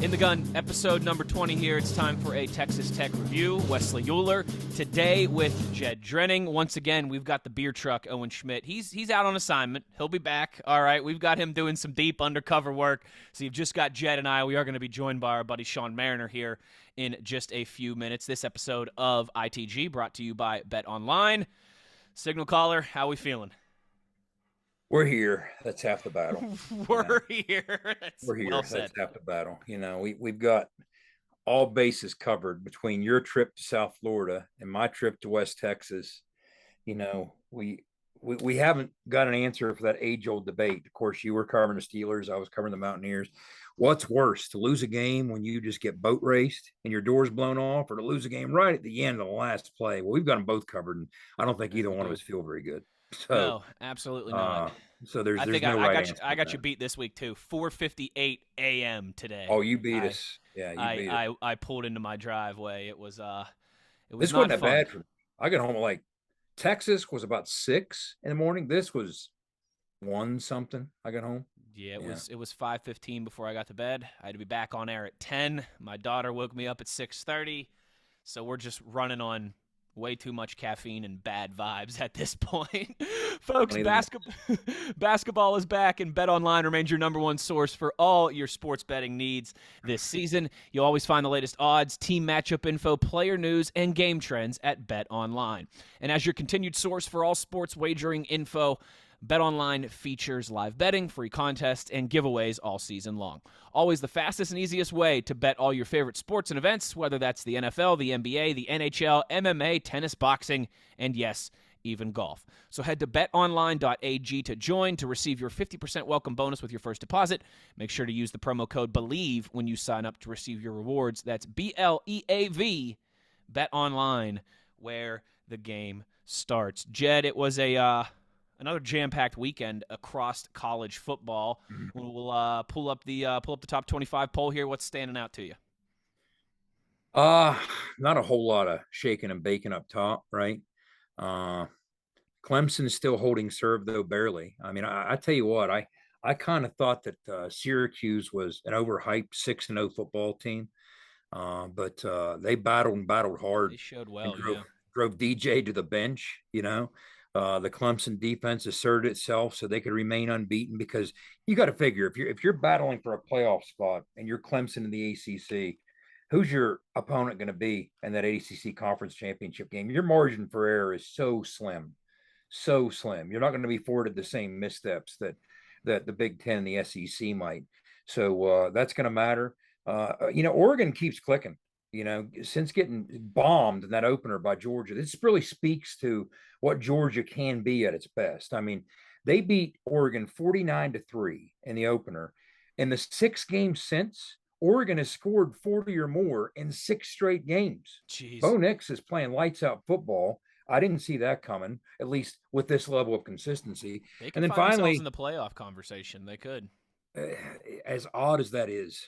In the Gun, episode number 20 here. It's time for a Texas Tech review. Wesley Uhler today with Jed Drenning. Once again, we've got the beer truck, Owen Schmidt. He's out on assignment. He'll be back. All right, we've got him doing some deep undercover work. So you've just got Jed and I. We are going to be joined by our buddy Sean Merinar here in just a few minutes. This episode of ITG brought to you by BetOnline. Signal caller, how we feeling? We're here. That's half the battle. We're here. We're here. Well That's said. half the battle. You know, we've got all bases covered between your trip to South Florida and my trip to West Texas. You know, we haven't got an answer for that age-old debate. Of course, you were covering the Steelers. I was covering the Mountaineers. What's worse, to lose a game when you just get boat raced and your door's blown off, or to lose a game right at the end of the last play? Well, we've got them both covered, and I don't think either one of us feel very good. So, no, absolutely not. So there's I think no right answer. I got you beat this week too. 4:58 a.m. today. Oh, you beat us. Yeah, you beat us. I pulled into my driveway. It was this not wasn't that fun. bad for me. I got home like Texas was about 6 in the morning. This was 1 something. I got home. Yeah, it was 5:15 before I got to bed. I had to be back on air at 10. My daughter woke me up at 6:30. So we're just running on way too much caffeine and bad vibes at this point. Folks, basketball is back, and BetOnline remains your number one source for all your sports betting needs this season. You'll always find the latest odds, team matchup info, player news, and game trends at BetOnline. And as your continued source for all sports wagering info, BetOnline features live betting, free contests, and giveaways all season long. Always the fastest and easiest way to bet all your favorite sports and events, whether that's the NFL, the NBA, the NHL, MMA, tennis, boxing, and yes, even golf. So head to betonline.ag to join to receive your 50% welcome bonus with your first deposit. Make sure to use the promo code BELIEVE when you sign up to receive your rewards. That's BLEAV, BetOnline, where the game starts. Jed, it was another jam-packed weekend across college football. We'll pull up the top 25 poll here. What's standing out to you? Not a whole lot of shaking and baking up top, right? Clemson is still holding serve, though barely. I mean, I tell you what, I kind of thought that Syracuse was an overhyped 6-0 football team, but they battled hard. They showed well, drove DJ to the bench, you know. The Clemson defense asserted itself so they could remain unbeaten, because you got to figure if you're battling for a playoff spot and you're Clemson in the ACC, who's your opponent going to be in that ACC conference championship game? Your margin for error is so slim. You're not going to be afforded the same missteps that the Big Ten and the SEC might. So that's going to matter. Oregon keeps clicking. Since getting bombed in that opener by Georgia, this really speaks to what Georgia can be at its best. I mean, they beat Oregon 49-3 in the opener. In the 6 games since, Oregon has scored 40 or more in 6 straight games. Jeez. Bo Nix is playing lights out football. I didn't see that coming, at least with this level of consistency. They could find themselves in the playoff conversation. They could. As odd as that is,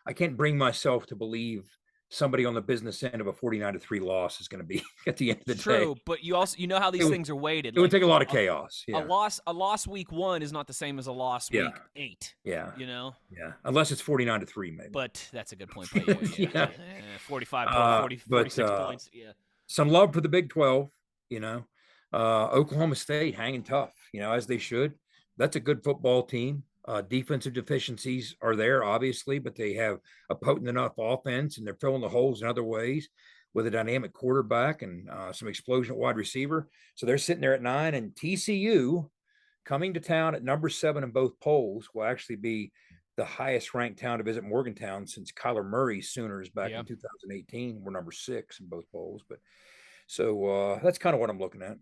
I can't bring myself to believe somebody on the business end of a 49-3 loss is going to be at the end of the day. True, but you how these things are weighted. It would take a lot of chaos. Yeah. A loss week 1 is not the same as a loss week 8. Yeah. Yeah. Unless it's 49-3, maybe. But that's a good point by you. 45 points, 46 points. Yeah. Some love for the Big 12. Oklahoma State hanging tough. As they should. That's a good football team. Defensive deficiencies are there, obviously, but they have a potent enough offense, and they're filling the holes in other ways with a dynamic quarterback and some explosion at wide receiver. So they're sitting there at 9, and TCU coming to town at number 7 in both polls will actually be the highest ranked town to visit Morgantown since Kyler Murray's Sooners back in 2018 were number 6 in both polls. But so that's kind of what I'm looking at.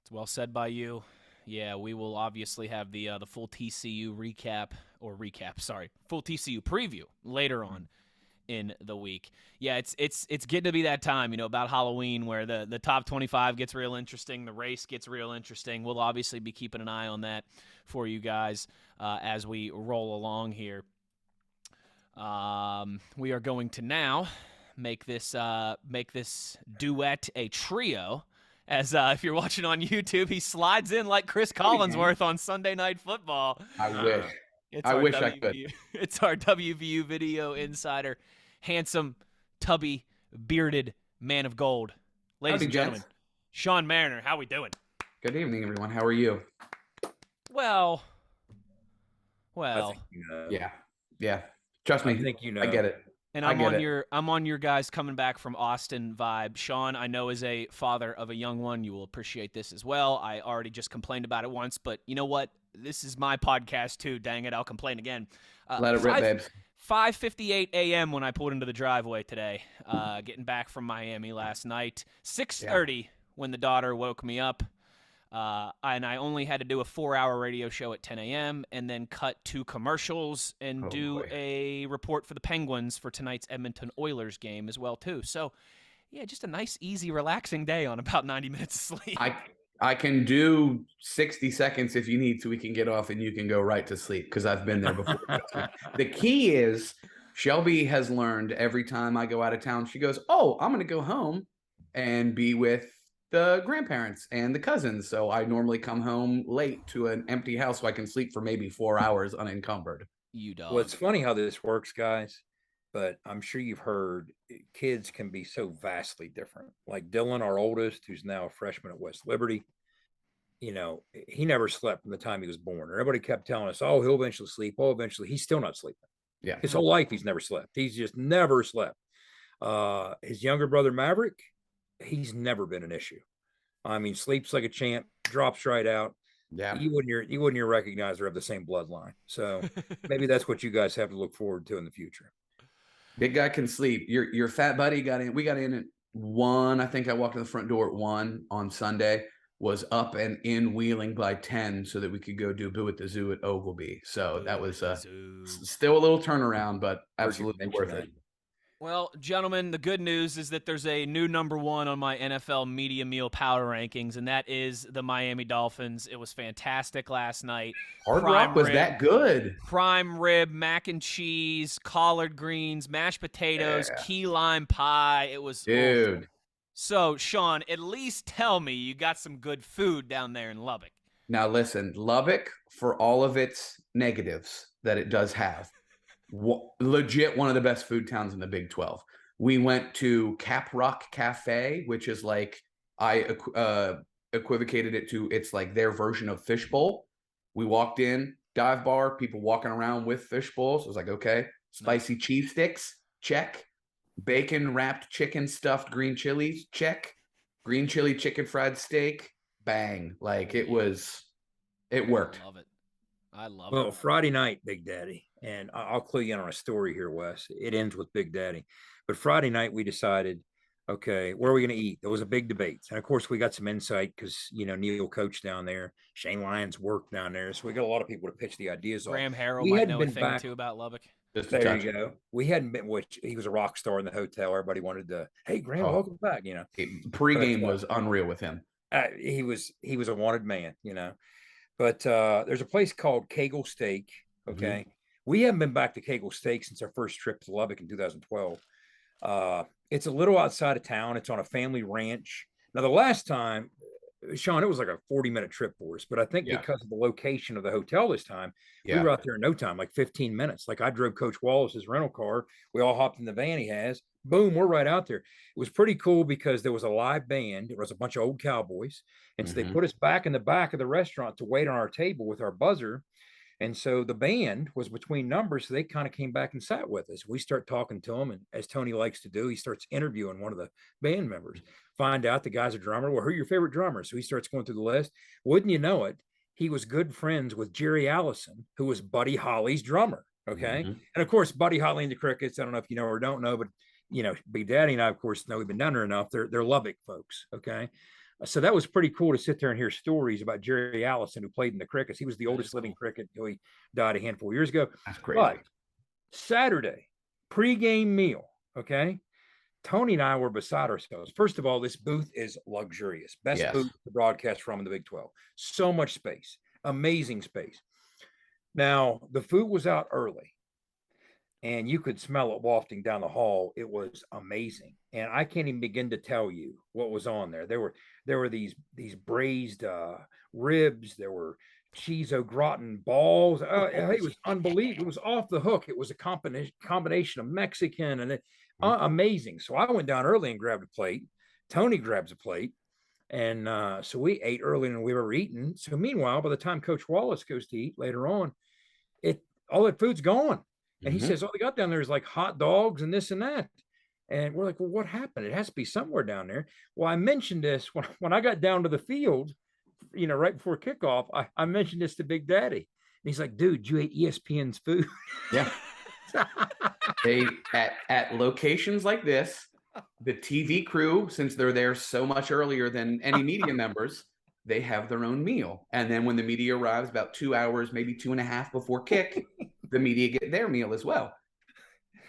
It's well said by you. Yeah, we will obviously have the full TCU full TCU preview later on in the week. Yeah, it's getting to be that time, about Halloween, where the top 25 gets real interesting, the race gets real interesting. We'll obviously be keeping an eye on that for you guys as we roll along here. We are going to now make this duet a trio. As if you're watching on YouTube, he slides in like Chris Collinsworth on Sunday Night Football. I wish. It's I our wish I could. WVU. It's our WVU video insider, handsome, tubby, bearded man of gold. Ladies Howdy, and gentlemen, gents. Sean Mariner. How we doing? Good evening, everyone. How are you? Well, I think Yeah. Trust I me, think I get it. and I get it. I'm on your guys coming back from Austin vibe. Sean, I know as a father of a young one, you will appreciate this as well. I already just complained about it once, but you know what? This is my podcast too. Dang it, I'll complain again. Let it rip, babes. 5:58 a.m. when I pulled into the driveway today, getting back from Miami last night. 6:30 when the daughter woke me up. And I only had to do a 4-hour radio show at 10 a.m. and then cut 2 commercials and do a report for the Penguins for tonight's Edmonton Oilers game as well, too. So, yeah, just a nice, easy, relaxing day on about 90 minutes of sleep. I can do 60 seconds if you need so we can get off and you can go right to sleep because I've been there before. The key is Shelby has learned every time I go out of town, she goes, oh, I'm going to go home and be with the grandparents and the cousins. So I normally come home late to an empty house so I can sleep for maybe 4 hours unencumbered. You dog. Well, it's funny how this works, guys, but I'm sure you've heard kids can be so vastly different. Like Dylan, our oldest, who's now a freshman at West Liberty, he never slept from the time he was born. Everybody kept telling us, oh, he'll eventually sleep. Oh, eventually. He's still not sleeping. Yeah. His whole life, he's never slept. He's just never slept. His younger brother, Maverick, he's never been an issue. I mean, sleeps like a champ, drops right out. Yeah. You wouldn't even recognize they're of the same bloodline. So maybe that's what you guys have to look forward to in the future. Big guy can sleep. Your fat buddy got in. We got in at 1. I think I walked in the front door at 1 on Sunday. Was up and in Wheeling by 10 so that we could go do Boo at the Zoo at Ogilvy. So that was still a little turnaround, but absolutely worth it. Well, gentlemen, the good news is that there's a new number 1 on my NFL Media Meal Power Rankings, and that is the Miami Dolphins. It was fantastic last night. Hard Rock was that good. Prime rib, mac and cheese, collard greens, mashed potatoes, key lime pie. It was dude. So, Sean, at least tell me you got some good food down there in Lubbock. Now, listen, Lubbock, for all of its negatives that it does have, legit one of the best food towns in the Big 12. We went to Cap Rock Cafe, which is like, I equivocated it to, it's like their version of fishbowl. We walked in, dive bar, people walking around with fish bowls. I was like, okay. Spicy cheese sticks, check. Bacon wrapped chicken stuffed green chilies, check. Green chili chicken fried steak, bang. Like it worked. I love it. Well, Friday night, Big Daddy, and I'll clue you in on a story here, Wes. It ends with Big Daddy. But Friday night, we decided, okay, where are we going to eat? There was a big debate. And of course, we got some insight because, Neil coached down there. Shane Lyons worked down there. So we got a lot of people to pitch the ideas on. Graham Harrell might know a thing or two about Lubbock. There you go. We hadn't been, which he was a rock star in the hotel. Everybody wanted to, hey, Graham, welcome back, Pre-game was unreal with him. He was a wanted man, But there's a place called Kegel Steak. Okay. Mm-hmm. We haven't been back to Kegel Steak since our first trip to Lubbock in 2012. It's a little outside of town. It's on a family ranch. Now, the last time, Sean, it was like a 40-minute trip for us. But I think because of the location of the hotel this time, we were out there in no time, like 15 minutes. Like I drove Coach Wallace's rental car. We all hopped in the van he has. Boom, we're right out there. It was pretty cool because there was a live band. It was a bunch of old cowboys. And so they put us back in the back of the restaurant to wait on our table with our buzzer. And so the band was between numbers. So they kind of came back and sat with us. We start talking to them. And as Tony likes to do, he starts interviewing one of the band members. Find out the guy's a drummer. Well, who are your favorite drummers? So he starts going through the list. Wouldn't you know it? He was good friends with Jerry Allison, who was Buddy Holly's drummer. Okay. And of course, Buddy Holly and the Crickets, I don't know if you know or don't know, but Big Daddy and I, of course, know we've been down there enough. They're Lubbock folks. Okay. So that was pretty cool to sit there and hear stories about Jerry Allison, who played in the Crickets. He was the oldest living Cricket until he died a handful of years ago. That's crazy. But Saturday, pregame meal. Okay. Tony and I were beside ourselves. First of all, this booth is luxurious. Best booth to broadcast from in the Big 12. So much space. Amazing space. Now, the food was out early, and you could smell it wafting down the hall. It was amazing. And I can't even begin to tell you what was on there. There were these braised ribs. There were cheese au gratin balls. It was unbelievable. It was off the hook. It was a combination of Mexican and amazing. So I went down early and grabbed a plate. Tony grabs a plate. And so we ate earlier than we were eating. So meanwhile, by the time Coach Wallace goes to eat later on, all that food's gone. And he says, all they got down there is like hot dogs and this and that. And we're like, well, what happened? It has to be somewhere down there. Well, I mentioned this when I got down to the field, right before kickoff, I mentioned this to Big Daddy. And he's like, dude, you ate ESPN's food. Yeah. They at locations like this, the TV crew, since they're there so much earlier than any media members, they have their own meal. And then when the media arrives about 2 hours, maybe 2.5 before kick, the media get their meal as well.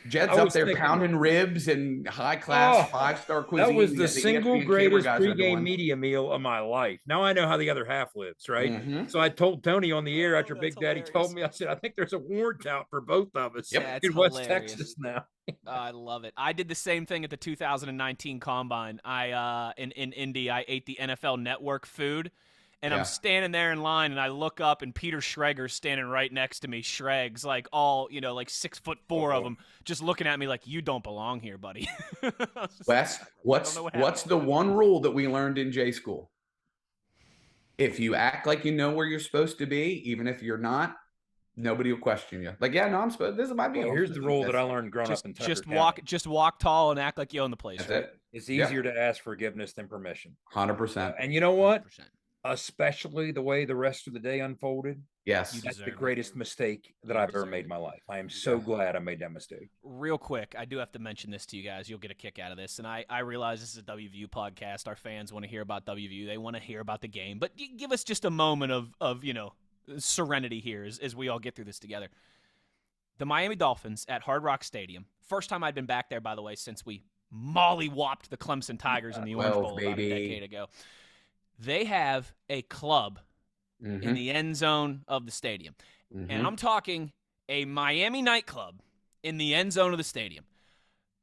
Jed's up there pounding ribs and high-class 5-star cuisine. That was the single greatest pregame media meal of my life. Now I know how the other half lives, right? So I told Tony on the air after Big Daddy told me, I said, I think there's a warrant out for both of us in West Texas now. I love it. I did the same thing at the 2019 Combine. In Indy, I ate the NFL Network food. And I'm standing there in line, and I look up, and Peter Schrager's standing right next to me. Schregs, like all, like 6'4" of them, just looking at me like, you don't belong here, buddy. Wes, what's the one rule that we learned in J school? If you act like you know where you're supposed to be, even if you're not, nobody will question you. Like, yeah, no, I'm supposed. This is my meal. Here's the rule that I learned growing up in Tucker just walk tall and act like you own the place. That's right? it. It's easier to ask forgiveness than permission. 100%. And you know what? 100%. Especially the way the rest of the day unfolded. Yes. That's the greatest mistake that I've ever made in my life. I am so glad I made that mistake. Real quick, I do have to mention this to you guys. You'll get a kick out of this. And I realize this is a WVU podcast. Our fans want to hear about WVU. They want to hear about the game. But give us just a moment of serenity here as we all get through this together. The Miami Dolphins at Hard Rock Stadium. First time I'd been back there, by the way, since we molly-whopped the Clemson Tigers in the Orange Bowl about a decade ago. They have a club in the end zone of the stadium. And I'm talking a Miami nightclub in the end zone of the stadium.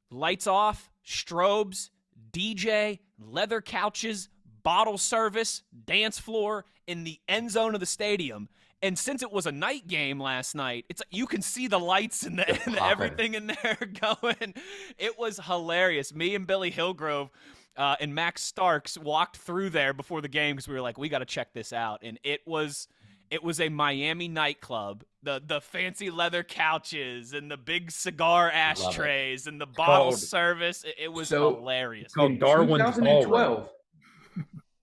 Lights off, strobes, DJ, leather couches, bottle service, dance floor in the end zone of the stadium. And since it was a night game last night, it's you can see the lights and everything in there going. It was hilarious. Me and Billy Hillgrove and Max Starks walked through there before the game because we were like, we got to check this out. And it was a Miami nightclub. The fancy leather couches and the big cigar ashtrays and the bottle service. It was hilarious. Called Darwin's 2012.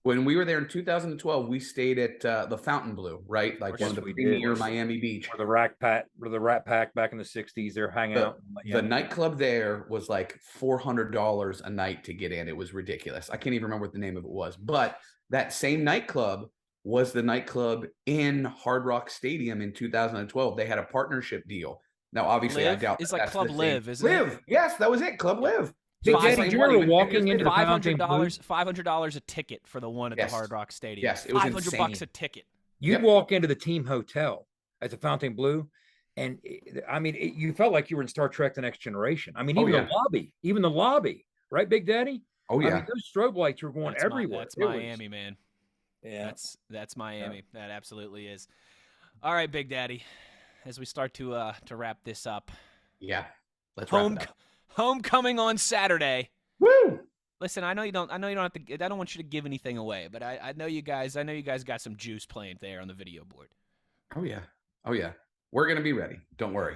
When we were there in 2012, we stayed at the Fountain Blue, right? Like one of the premier Miami Beach. Where the Rat Pack back in the 60s, they're hanging out. The nightclub there was like $400 a night to get in. It was ridiculous. I can't even remember what the name of it was. But that same nightclub was the nightclub in Hard Rock Stadium in 2012. They had a partnership deal. Now, obviously, I doubt it's like Club Live, isn't it? Live. Yes, that was it. Club Live. You were walking into $500 a ticket for the one at the Hard Rock Stadium. Yes, it was $500 a ticket. You'd walk into the team hotel at the Fountain Blue, and you felt like you were in Star Trek: The Next Generation. I mean, even the lobby, right, Big Daddy? Oh yeah, those strobe lights were going everywhere. That's Miami, man. Yeah, that's Miami. Yeah. That absolutely is. All right, Big Daddy, as we start to wrap this up. Yeah, let's wrap it up. Homecoming on Saturday. Woo! Listen, I know you don't have to. I don't want you to give anything away, but I know you guys. I know you guys got some juice playing there on the video board. Oh yeah. We're gonna be ready. Don't worry.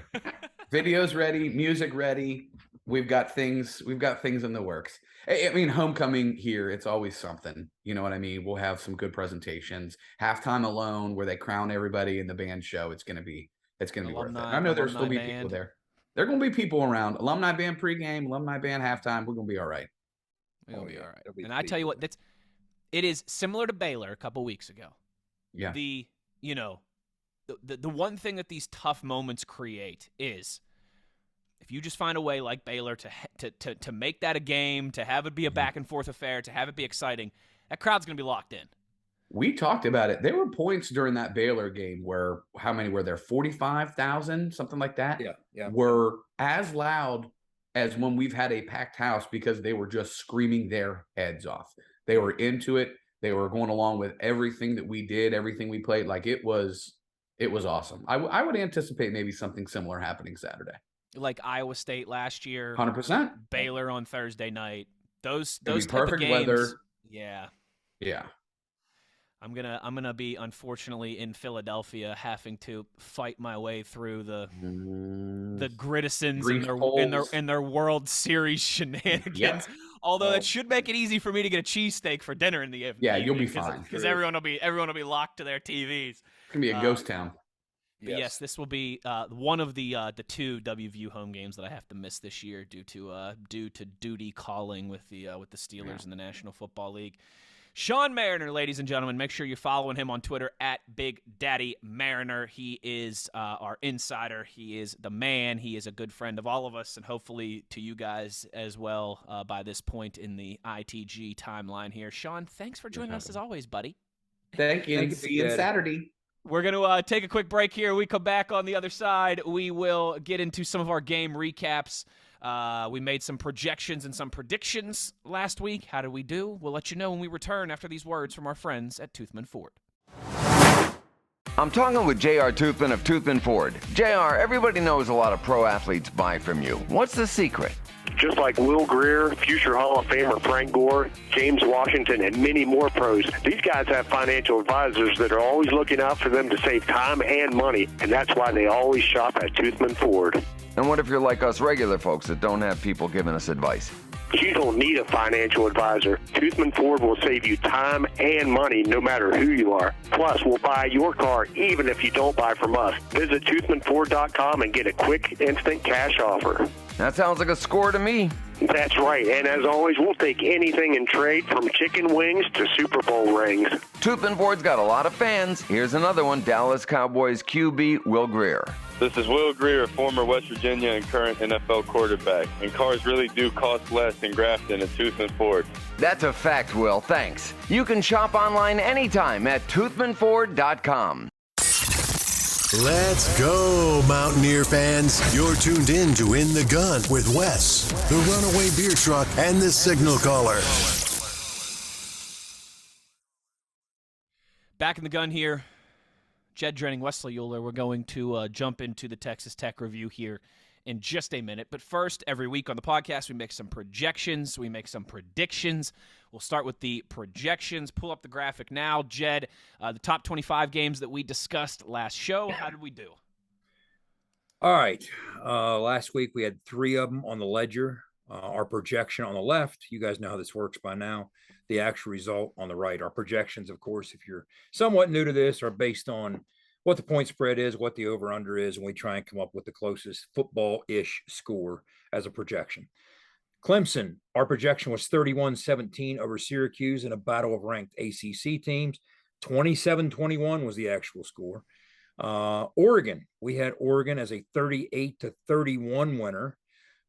Videos ready, music ready. We've got things in the works. I mean, homecoming here, it's always something. You know what I mean? We'll have some good presentations. Halftime alone, where they crown everybody in the band show. It's gonna be worth it. I know there'll still be people there. There are going to be people around. Alumni band pregame, alumni band halftime. We're going to be all right. We'll be all right. And I tell you what, it is similar to Baylor a couple weeks ago. Yeah. The one thing that these tough moments create is if you just find a way like Baylor to make that a game, to have it be a back and forth affair, to have it be exciting, that crowd's going to be locked in. We talked about it. There were points during that Baylor game where how many were there? 45,000, something like that. Yeah. Were as loud as when we've had a packed house because they were just screaming their heads off. They were into it. They were going along with everything that we did, everything we played. Like it was awesome. I would anticipate maybe something similar happening Saturday. Like Iowa State last year, 100%. Baylor on Thursday night. Those It'd be type perfect of games. weather. Yeah. Yeah. I'm gonna be unfortunately in Philadelphia, having to fight my way through the Grittisons and their World Series shenanigans. Yep. Although that should make it easy for me to get a cheesesteak for dinner in the evening. Yeah, you'll be fine because everyone will be locked to their TVs. It's gonna be a ghost town. But yes, this will be one of the two WVU home games that I have to miss this year due to duty calling with the Steelers in the National Football League. Sean Merinar, ladies and gentlemen, make sure you're following him on Twitter at Big Daddy Merinar. He is our insider. He is the man. He is a good friend of all of us, and hopefully to you guys as well by this point in the ITG timeline here. Sean, thanks for joining us as always, buddy. Thank you. See you Saturday. We're going to take a quick break here. We come back on the other side. We will get into some of our game recaps. We made some projections and some predictions last week. How did we do? We'll let you know when we return after these words from our friends at Toothman Ford. I'm talking with J.R. Toothman of Toothman Ford. J.R., everybody knows a lot of pro athletes buy from you. What's the secret? Just like Will Greer, future Hall of Famer Frank Gore, James Washington, and many more pros, these guys have financial advisors that are always looking out for them to save time and money, and that's why they always shop at Toothman Ford. And what if you're like us regular folks that don't have people giving us advice? You don't need a financial advisor. Toothman Ford will save you time and money no matter who you are. Plus, we'll buy your car even if you don't buy from us. Visit toothmanford.com and get a quick, instant cash offer. That sounds like a score to me. That's right. And as always, we'll take anything in trade from chicken wings to Super Bowl rings. Toothman Ford's got a lot of fans. Here's another one, Dallas Cowboys QB Will Greer. This is Will Greer, former West Virginia and current NFL quarterback. And cars really do cost less in Grafton at Toothman Ford. That's a fact, Will. Thanks. You can shop online anytime at toothmanford.com. Let's go, Mountaineer fans. You're tuned in to In the Gun with Wes, the Runaway Beer Truck, and the Signal Caller. Back in the gun here. Jed, Drenning, Wesley Uhler. We're going to jump into the Texas Tech review here in just a minute. But first, every week on the podcast, we make some projections. We make some predictions. We'll start with the projections. Pull up the graphic now. Jed, the top 25 games that we discussed last show. How did we do? All right. Last week, we had 3 of them on the ledger. Our projection on the left, you guys know how this works by now. The actual result on the right. Our projections, of course, if you're somewhat new to this, are based on what the point spread is, what the over-under is, and we try and come up with the closest football-ish score as a projection. Clemson, our projection was 31-17 over Syracuse in a battle of ranked ACC teams. 27-21 was the actual score. Oregon, we had Oregon as a 38-31 winner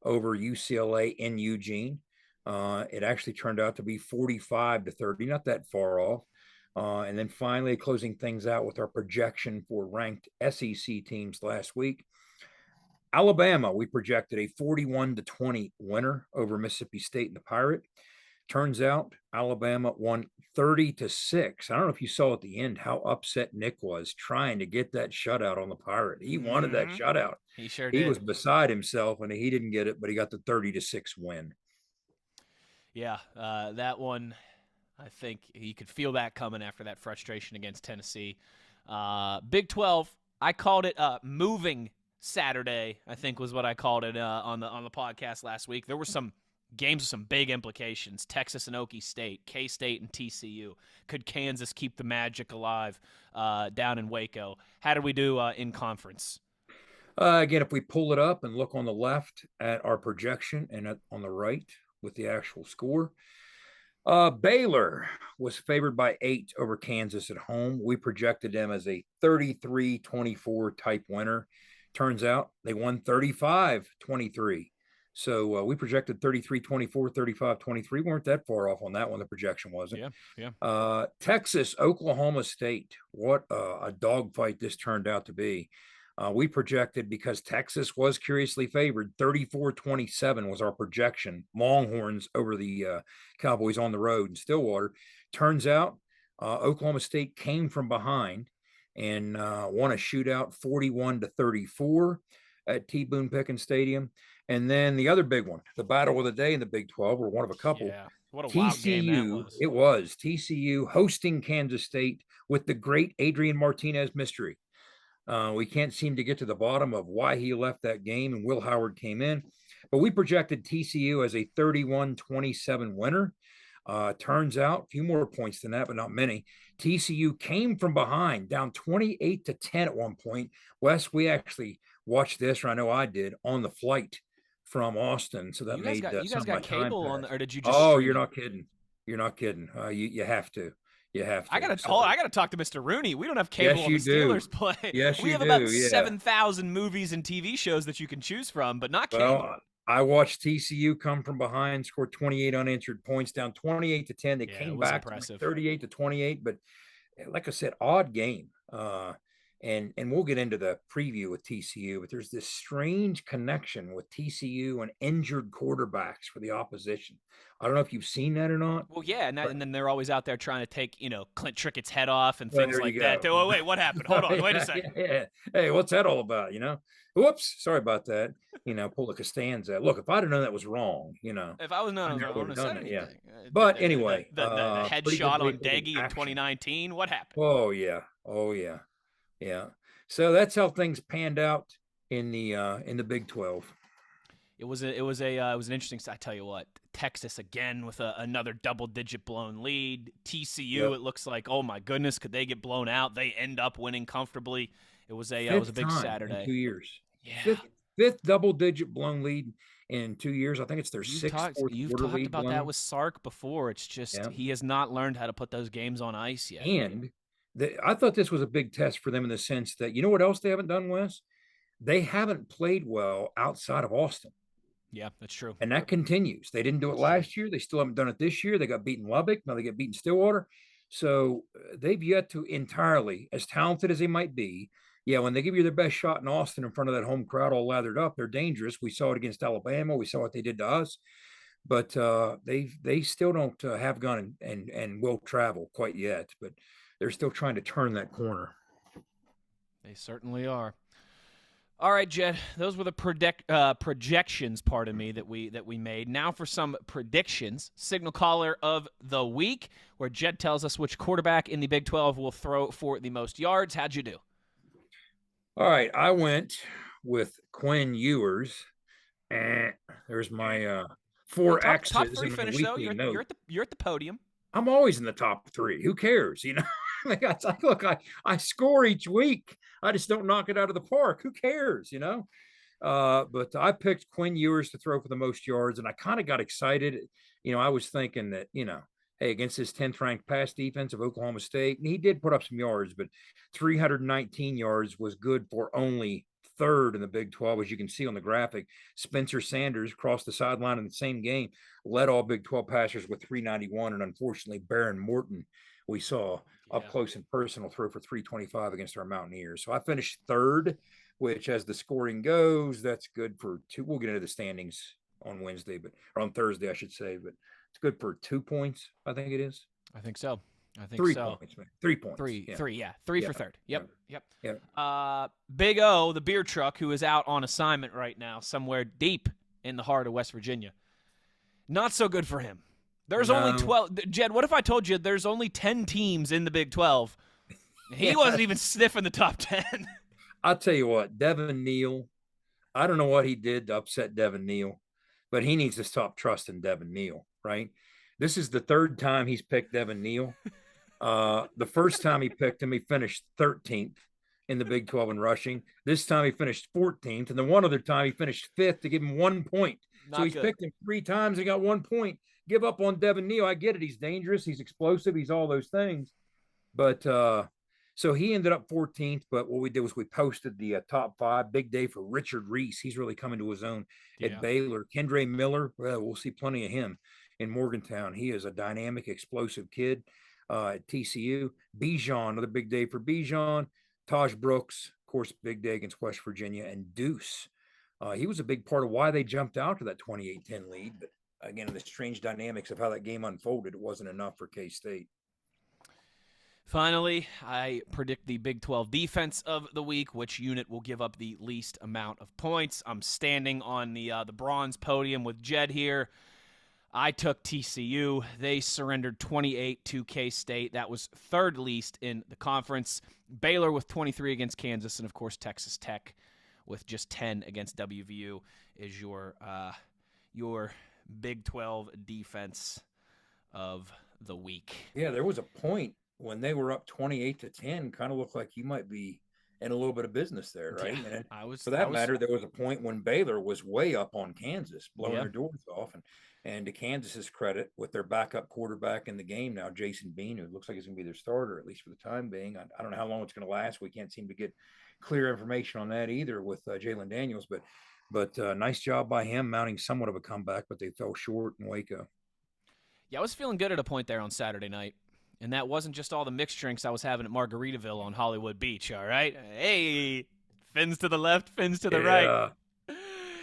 over UCLA in Eugene. It actually turned out to be 45-30, not that far off. And then finally closing things out with our projection for ranked SEC teams last week. Alabama, we projected a 41-20 winner over Mississippi State and the Pirate. Turns out Alabama won 30-6. I don't know if you saw at the end how upset Nick was trying to get that shutout on the Pirate. He wanted that shutout. He sure did. He was beside himself, and he didn't get it, but he got the 30-6 win. Yeah, that one, I think you could feel that coming after that frustration against Tennessee. Big 12, I called it moving Saturday, I think was what I called it on the podcast last week. There were some games with some big implications. Texas and Okie State, K-State and TCU. Could Kansas keep the magic alive down in Waco? How did we do in conference? Again, if we pull it up and look on the left at our projection and on the right with the actual score, Baylor was favored by 8 over Kansas at home. We projected them as a 33-24 type winner. Turns out they won 35-23. So we projected 33-24, 35-23. We weren't that far off on that one. The projection wasn't. Yeah. Texas, Oklahoma State. What a dogfight this turned out to be. We projected, because Texas was curiously favored, 34-27 was our projection. Longhorns over the Cowboys on the road in Stillwater. Turns out Oklahoma State came from behind and won a shootout 41-34 at T. Boone Pickens Stadium. And then the other big one, the battle of the day in the Big 12, or one of a couple. Yeah, what a wild game that was. It was TCU hosting Kansas State with the great Adrian Martinez mystery. We can't seem to get to the bottom of why he left that game, and Will Howard came in. But we projected TCU as a 31-27 winner. Turns out a few more points than that, but not many. TCU came from behind, down 28-10 at one point. Wes, we actually watched this, or I know I did, on the flight from Austin. So that made you guys got cable on, or did you just? Oh, you're not kidding. You're not kidding. You have to. You have to. I gotta talk to Mr. Rooney. We don't have cable on the Steelers play. Yes, we have about 7,000 movies and TV shows that you can choose from, but not cable. Well, I watched TCU come from behind, scored 28 unanswered points, down 28-10. They came back 38-28, but like I said, odd game. And we'll get into the preview with TCU, but there's this strange connection with TCU and injured quarterbacks for the opposition. I don't know if you've seen that or not. Well, yeah, and then they're always out there trying to take, Clint Trickett's head off and things like that. Oh, wait, what happened? Hold on, wait a second. Yeah. Hey, what's that all about, Whoops, sorry about that. Pull the Costanza. Look, if I'd have known that was wrong, If I was known, I wouldn't have said anything. Yeah. But anyway. The headshot on Deggy in 2019, what happened? Oh, yeah. Yeah. So that's how things panned out in the Big 12. It was an interesting. I tell you what, Texas again with another double-digit blown lead. TCU, It looks like, oh my goodness, could they get blown out? They end up winning comfortably. It was a big Saturday. In 2 years. Yeah. Fifth double-digit blown lead in 2 years. I think it's their sixth. You've talked about that with Sark before. It's just he has not learned how to put those games on ice yet. And I thought this was a big test for them in the sense that, you know what else they haven't done, Wes? They haven't played well outside of Austin. Yeah, that's true. And that continues. They didn't do it last year. They still haven't done it this year. They got beaten Lubbock. Now they get beaten Stillwater. So they've yet to entirely, as talented as they might be, when they give you their best shot in Austin in front of that home crowd all lathered up, they're dangerous. We saw it against Alabama. We saw what they did to us. But they still don't have gone and will travel quite yet. But they're still trying to turn that corner. They certainly are. All right, Jed, those were the projections, that we made. Now for some predictions. Signal caller of the week, where Jed tells us which quarterback in the Big 12 will throw for the most yards. How'd you do? All right, I went with Quinn Ewers. There's my 4 X's. Top 3 finish, though. You're at the podium. I'm always in the top 3. Who cares? Look, I score each week. I just don't knock it out of the park. Who cares? But I picked Quinn Ewers to throw for the most yards, and I kind of got excited. I was thinking that, hey, against this 10th ranked pass defense of Oklahoma State, and he did put up some yards, but 319 yards was good for only 3rd in the Big 12, as you can see on the graphic. Spencer Sanders crossed the sideline in the same game, led all Big 12 passers with 391, and unfortunately, Baron Morton, we saw up close and personal, throw for 325 against our Mountaineers. So I finished 3rd, which, as the scoring goes, that's good for 2. We'll get into the standings on Wednesday, or on Thursday, I should say, but it's good for 2 points, I think it is. I think so. 3 points, man. 3 points. 3 for 3rd. Yep. Big O, the beer truck, who is out on assignment right now somewhere deep in the heart of West Virginia. Not so good for him. There's only 12. Jed, what if I told you there's only 10 teams in the Big 12? He wasn't even sniffing the top 10. I'll tell you what, Devin Neal, I don't know what he did to upset Devin Neal, but he needs to stop trusting Devin Neal, right? This is the 3rd time he's picked Devin Neal. The first time he picked him, he finished 13th in the Big 12 in rushing. This time he finished 14th, and then one other time he finished 5th to give him 1 point. So he's picked him 3 times and got 1 point. Give up on Devin Neal. I get it. He's dangerous. He's explosive. He's all those things. But so he ended up 14th. But what we did was we posted the top 5. Big day for Richard Reese. He's really coming to his own at Baylor. Kendre Miller, we'll see plenty of him in Morgantown. He is a dynamic, explosive kid at TCU. Bijan, another big day for Bijan. Taj Brooks, of course, big day against West Virginia. And Deuce. He was a big part of why they jumped out to that 28-10 lead. But again, the strange dynamics of how that game unfolded, it wasn't enough for K-State. Finally, I predict the Big 12 defense of the week, which unit will give up the least amount of points. I'm standing on the bronze podium with Jed here. I took TCU. They surrendered 28 to K-State. That was third least in the conference. Baylor with 23 against Kansas, and of course Texas Tech with just 10 against WVU is your Big 12 defense of the week. Yeah, there was a point when they were up 28-10, kind of looked like you might be in a little bit of business there, right? Yeah, and for that matter, there was a point when Baylor was way up on Kansas, blowing their doors off. And to Kansas's credit, with their backup quarterback in the game now, Jason Bean, who looks like he's going to be their starter, at least for the time being. I don't know how long it's going to last. We can't seem to get clear information on that either with Jalen Daniels. But nice job by him mounting somewhat of a comeback, but they fell short in Waco. Yeah, I was feeling good at a point there on Saturday night. And that wasn't just all the mixed drinks I was having at Margaritaville on Hollywood Beach, all right? Hey, fins to the left, fins to the right.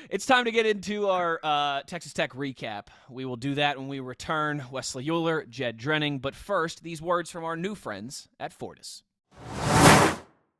It's time to get into our Texas Tech recap. We will do that when we return. Wesley Uhler, Jed Drenning. But first, these words from our new friends at Fortis.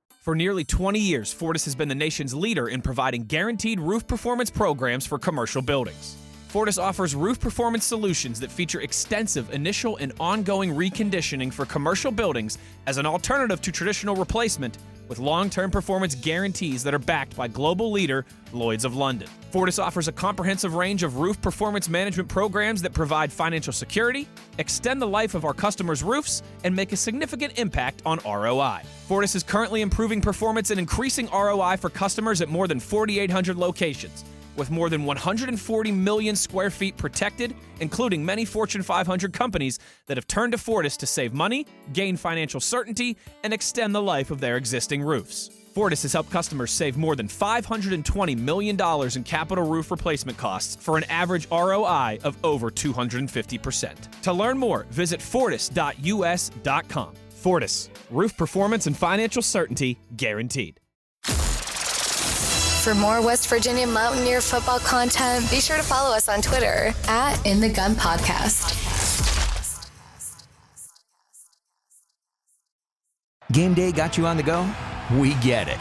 For nearly 20 years, Fortis has been the nation's leader in providing guaranteed roof performance programs for commercial buildings. Fortis offers roof performance solutions that feature extensive initial and ongoing reconditioning for commercial buildings as an alternative to traditional replacement, with long-term performance guarantees that are backed by global leader Lloyd's of London. Fortis offers a comprehensive range of roof performance management programs that provide financial security, extend the life of our customers' roofs, and make a significant impact on ROI. Fortis is currently improving performance and increasing ROI for customers at more than 4,800 locations, with more than 140 million square feet protected, including many Fortune 500 companies that have turned to Fortis to save money, gain financial certainty, and extend the life of their existing roofs. Fortis has helped customers save more than $520 million in capital roof replacement costs for an average ROI of over 250%. To learn more, visit fortis.us.com. Fortis, roof performance and financial certainty guaranteed. For more West Virginia Mountaineer football content, be sure to follow us on Twitter @InTheGunPodcast. Game day got you on the go? We get it.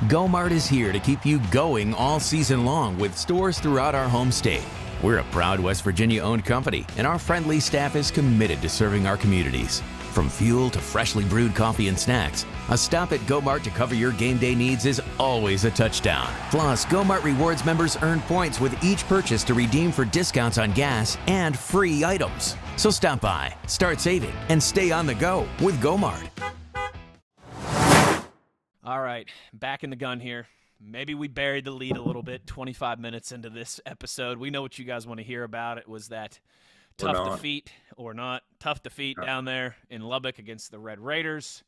GoMart is here to keep you going all season long with stores throughout our home state. We're a proud West Virginia-owned company, and our friendly staff is committed to serving our communities. From fuel to freshly brewed coffee and snacks, a stop at GoMart to cover your game day needs is always a touchdown. Plus, GoMart Rewards members earn points with each purchase to redeem for discounts on gas and free items. So stop by, start saving, and stay on the go with GoMart. All right, back in the gun here. Maybe we buried the lead a little bit 25 minutes into this episode. We know what you guys want to hear about. It was that tough defeat down there in Lubbock against the Red Raiders.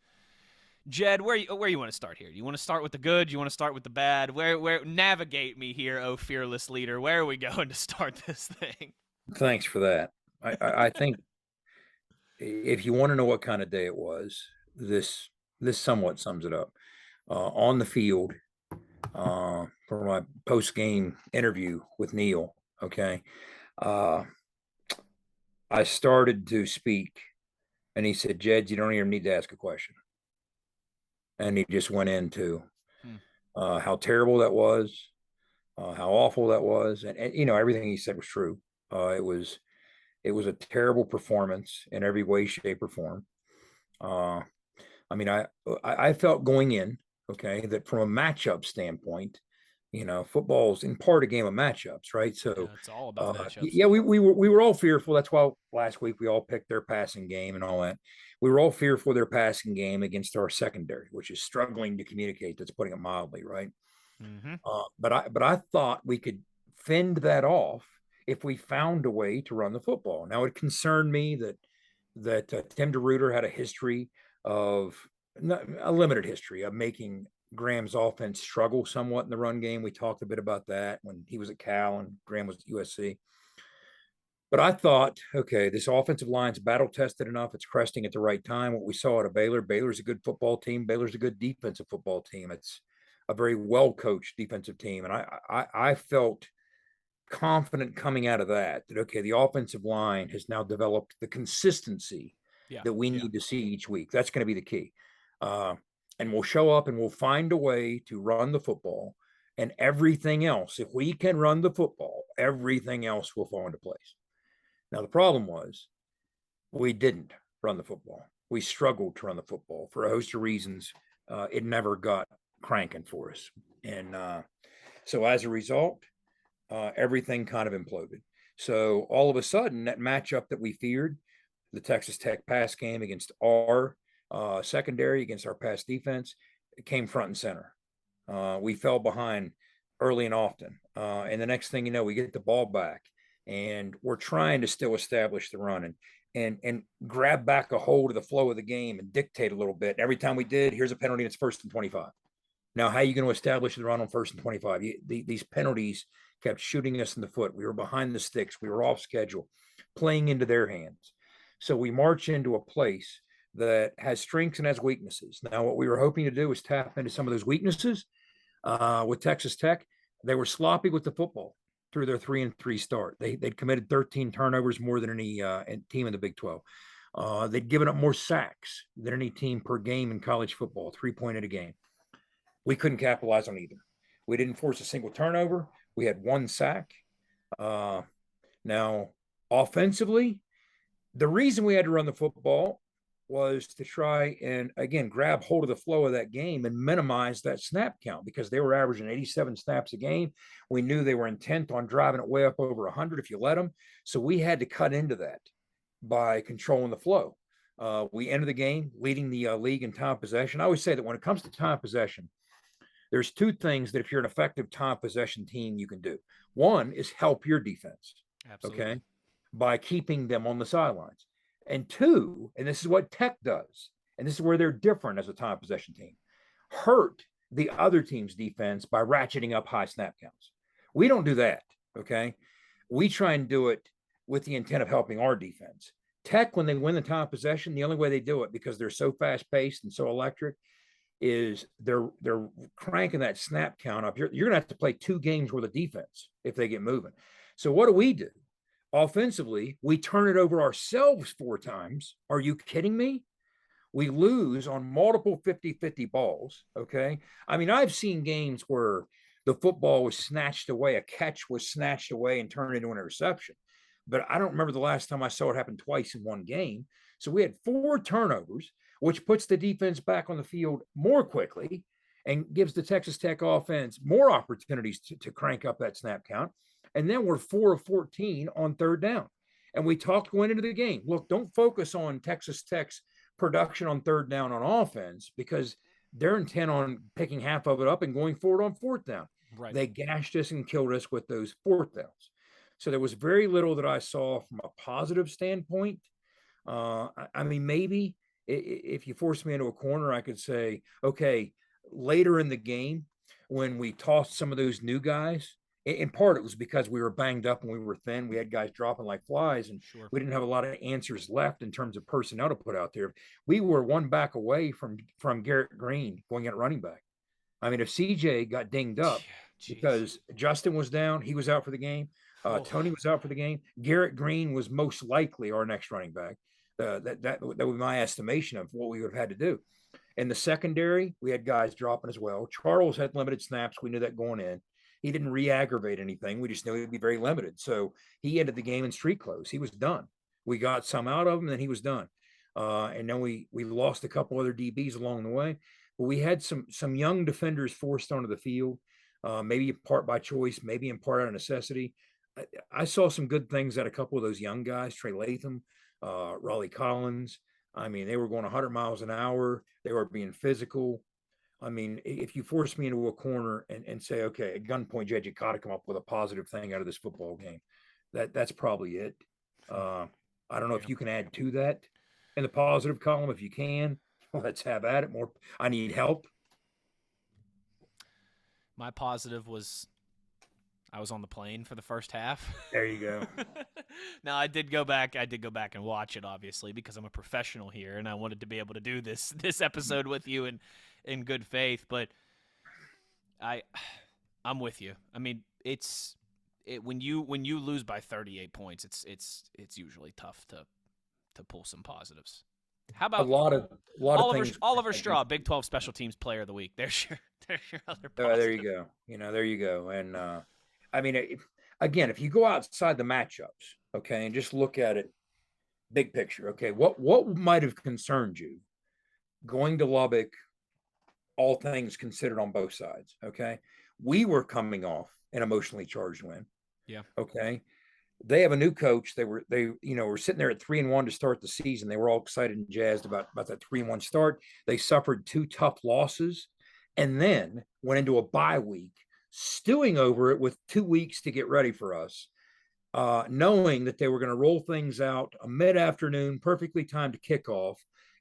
Jed, where you want to start here? Do you want to start with the good? Do you want to start with the bad? Where navigate me here, oh fearless leader. Where are we going to start this thing? Thanks for that. I think if you want to know what kind of day it was, this somewhat sums it up. On the field, for my post-game interview with Neil, okay, I started to speak, and he said, "Jed, you don't even need to ask a question." And he just went into how terrible that was, how awful that was, and everything he said was true. It was a terrible performance in every way, shape, or form. I felt going in, okay, that from a matchup standpoint, football's in part a game of matchups, right? So it's all about matchups. Yeah, we were all fearful. That's why last week we all picked their passing game and all that. We were all fearful of their passing game against our secondary, which is struggling to communicate. That's putting it mildly, right? Mm-hmm. But I thought we could fend that off if we found a way to run the football. Now, it concerned me that Tim DeRuyter had a limited history of making Graham's offense struggle somewhat in the run game. We talked a bit about that when he was at Cal and Graham was at USC. But I thought, okay, this offensive line's battle-tested enough. It's cresting at the right time. What we saw at Baylor's a good football team. Baylor's a good defensive football team. It's a very well-coached defensive team. And I felt confident coming out of that, okay, the offensive line has now developed the consistency that we need to see each week. That's going to be the key. And we'll show up and we'll find a way to run the football, and everything else. If we can run the football, everything else will fall into place. Now, the problem was we didn't run the football. We struggled to run the football for a host of reasons. It never got cranking for us. And so as a result, everything kind of imploded. So all of a sudden, that matchup that we feared, the Texas Tech pass game against our secondary, against our pass defense, it came front and center. We fell behind early and often. And the next thing you know, we get the ball back, and we're trying to still establish the run and grab back a hold of the flow of the game and dictate a little bit. Every time we did, here's a penalty, and it's 1st and 25. Now, how are you going to establish the run on 1st and 25? These penalties kept shooting us in the foot. We were behind the sticks. We were off schedule, playing into their hands. So we march into a place that has strengths and has weaknesses. Now, what we were hoping to do was tap into some of those weaknesses. With Texas Tech, they were sloppy with the football through their 3-3 start. They'd committed 13 turnovers, more than any team in the Big 12. They'd given up more sacks than any team per game in college football, 3-point a game. We couldn't capitalize on either. We didn't force a single turnover. We had 1 sack. Now, offensively, the reason we had to run the football was to try and, again, grab hold of the flow of that game and minimize that snap count, because they were averaging 87 snaps a game. We knew they were intent on driving it way up over 100 if you let them. So we had to cut into that by controlling the flow. We ended the game leading the league in time possession. I always say that when it comes to time possession, there's 2 things that if you're an effective time possession team, you can do. One is help your defense. Absolutely. Okay, by keeping them on the sidelines. And 2, and this is what Tech does, and this is where they're different as a time possession team, hurt the other team's defense by ratcheting up high snap counts. We don't do that, okay? We try and do it with the intent of helping our defense. Tech, when they win the time possession, the only way they do it, because they're so fast-paced and so electric, is they're cranking that snap count up. You're going to have to play 2 games worth of defense if they get moving. So what do? Offensively, we turn it over ourselves 4 times. Are you kidding me? We lose on multiple 50-50 balls, okay? I mean, I've seen games where the football was snatched away, a catch was snatched away and turned into an interception. But I don't remember the last time I saw it happen twice in one game. So we had 4 turnovers, which puts the defense back on the field more quickly and gives the Texas Tech offense more opportunities to crank up that snap count. And then we're 4 of 14 on 3rd down. And we talked going into the game, look, don't focus on Texas Tech's production on 3rd down on offense, because they're intent on picking half of it up and going forward on 4th down. Right. They gashed us and killed us with those 4th downs. So there was very little that I saw from a positive standpoint. I mean, maybe if you force me into a corner, I could say, okay, later in the game, when we tossed some of those new guys, in part, it was because we were banged up and we were thin. We had guys dropping like flies, and we didn't have a lot of answers left in terms of personnel to put out there. We were 1 back away from Garrett Green going at running back. I mean, if CJ got dinged up because Justin was down, he was out for the game. Tony was out for the game. Garrett Green was most likely our next running back. That would be my estimation of what we would have had to do. In the secondary, we had guys dropping as well. Charles had limited snaps. We knew that going in. He didn't re-aggravate anything. We just knew he'd be very limited. So he ended the game in street clothes. He was done. We got some out of him, and then he was done. And then we lost a couple other DBs along the way. But we had some young defenders forced onto the field, maybe in part by choice, maybe in part out of necessity. I saw some good things out of a couple of those young guys, Trey Latham, Raleigh Collins. I mean, they were going 100 miles an hour. They were being physical. I mean, if you force me into a corner and say, okay, at gunpoint, Jed, you got to come up with a positive thing out of this football game. That's probably it. I don't know if you can add to that in the positive column. If you can, let's have at it more. I need help. My positive was I was on the plane for the first half. There you go. Now, I did go back and watch it, obviously, because I'm a professional here, and I wanted to be able to do this episode with you in good faith. But I'm with you. I mean, when you lose by 38 points, it's usually tough to pull some positives. How a about lot of things. Oliver Straw, Big 12 Special Teams Player of the Week? There's your other positive. There you go. There you go. And I mean, again, if you go outside the matchups, okay, and just look at it big picture, okay, what might have concerned you going to Lubbock, all things considered on both sides, okay? We were coming off an emotionally charged win. Yeah. Okay. They have a new coach. They were sitting there at 3-1 to start the season. They were all excited and jazzed about that 3-1 start. They suffered 2 tough losses and then went into a bye week, stewing over it with 2 weeks to get ready for us, knowing that they were going to roll things out a mid-afternoon, perfectly timed kickoff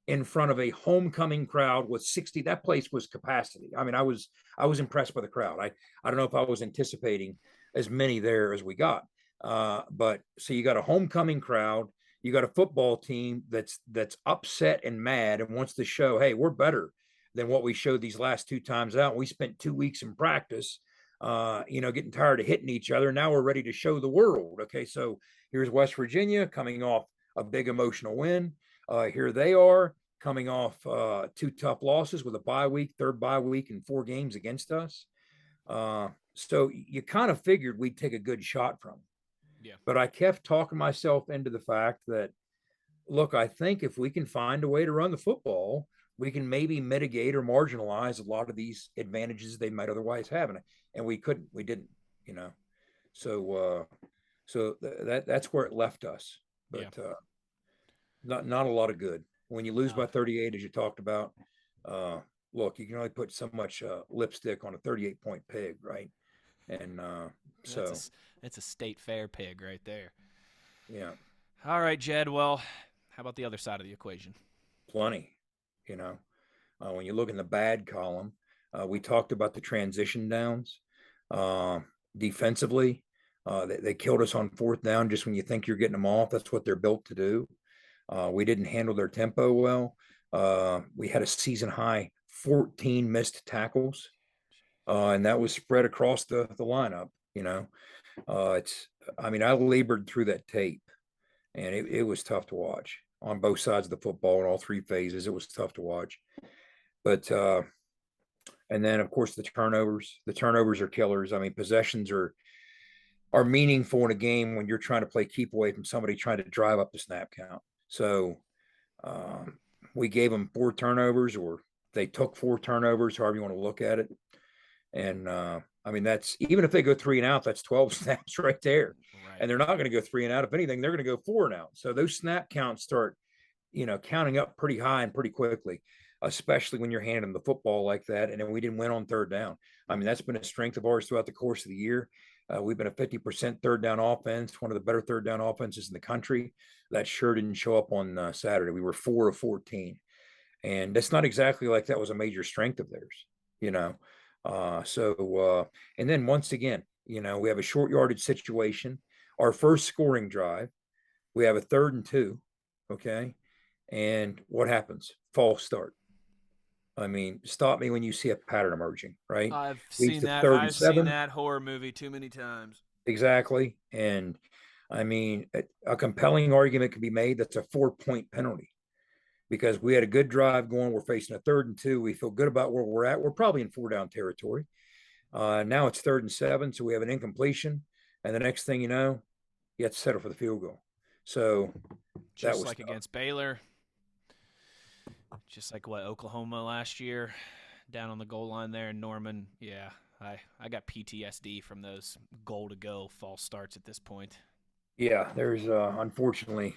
in front of a homecoming crowd with 60. That place was capacity. I mean, I was impressed by the crowd. I don't know if I was anticipating as many there as we got. But so you got a homecoming crowd, you got a football team that's upset and mad and wants to show, hey, we're better than what we showed these last 2 times out. We spent 2 weeks in practice, getting tired of hitting each other. Now we're ready to show the world. Okay, so here's West Virginia coming off a big emotional win. Here they are coming off 2 tough losses with a bye week, 3rd bye week, and 4 games against us. So you kind of figured we'd take a good shot from them. Yeah. But I kept talking myself into the fact that, look, I think if we can find a way to run the football, we can maybe mitigate or marginalize a lot of these advantages they might otherwise have. And we couldn't, we didn't, So that's where it left us. But not a lot of good. When you lose by 38, as you talked about, look, you can only put so much lipstick on a 38-point pig, right? And so it's a state fair pig right there. Yeah. All right, Jed. Well, how about the other side of the equation? Plenty. When you look in the bad column, we talked about the transition downs. Defensively, they killed us on 4th down just when you think you're getting them off. That's what they're built to do. We didn't handle their tempo well. We had a season high 14 missed tackles, and that was spread across the lineup. I labored through that tape, and it was tough to watch on both sides of the football in all 3 phases. It was tough to watch. But and then of course the turnovers are killers. I mean, possessions are meaningful in a game when you're trying to play keep away from somebody trying to drive up the snap count. So we gave them 4 turnovers, or they took 4 turnovers, however you want to look at it. And that's, even if they go 3 and out, that's 12 snaps right there. Right. And they're not going to go 3 and out. If anything, they're going to go 4 and out. So those snap counts start, counting up pretty high and pretty quickly, especially when you're handing them the football like that. And then we didn't win on 3rd down. I mean, that's been a strength of ours throughout the course of the year. We've been a 50% 3rd down offense, one of the better 3rd down offenses in the country. That sure didn't show up on Saturday. We were 4 of 14. And that's not exactly like that was a major strength of theirs, and then once again, we have a short yardage situation. Our first scoring drive, we have a 3rd and 2. Okay. And what happens? False start. I mean, stop me when you see a pattern emerging, right? I've seen that horror movie too many times. Exactly. And I mean, a compelling argument can be made that's a 4-point penalty, because we had a good drive going. We're facing a 3rd and 2. We feel good about where we're at. We're probably in 4-down territory. Now it's 3rd and 7. So we have an incompletion. And the next thing you know, you have to settle for the field goal. So just that was like tough. Against Baylor, just like Oklahoma last year, down on the goal line there in Norman. Yeah, I got PTSD from those goal-to-go false starts at this point. Yeah, there's unfortunately,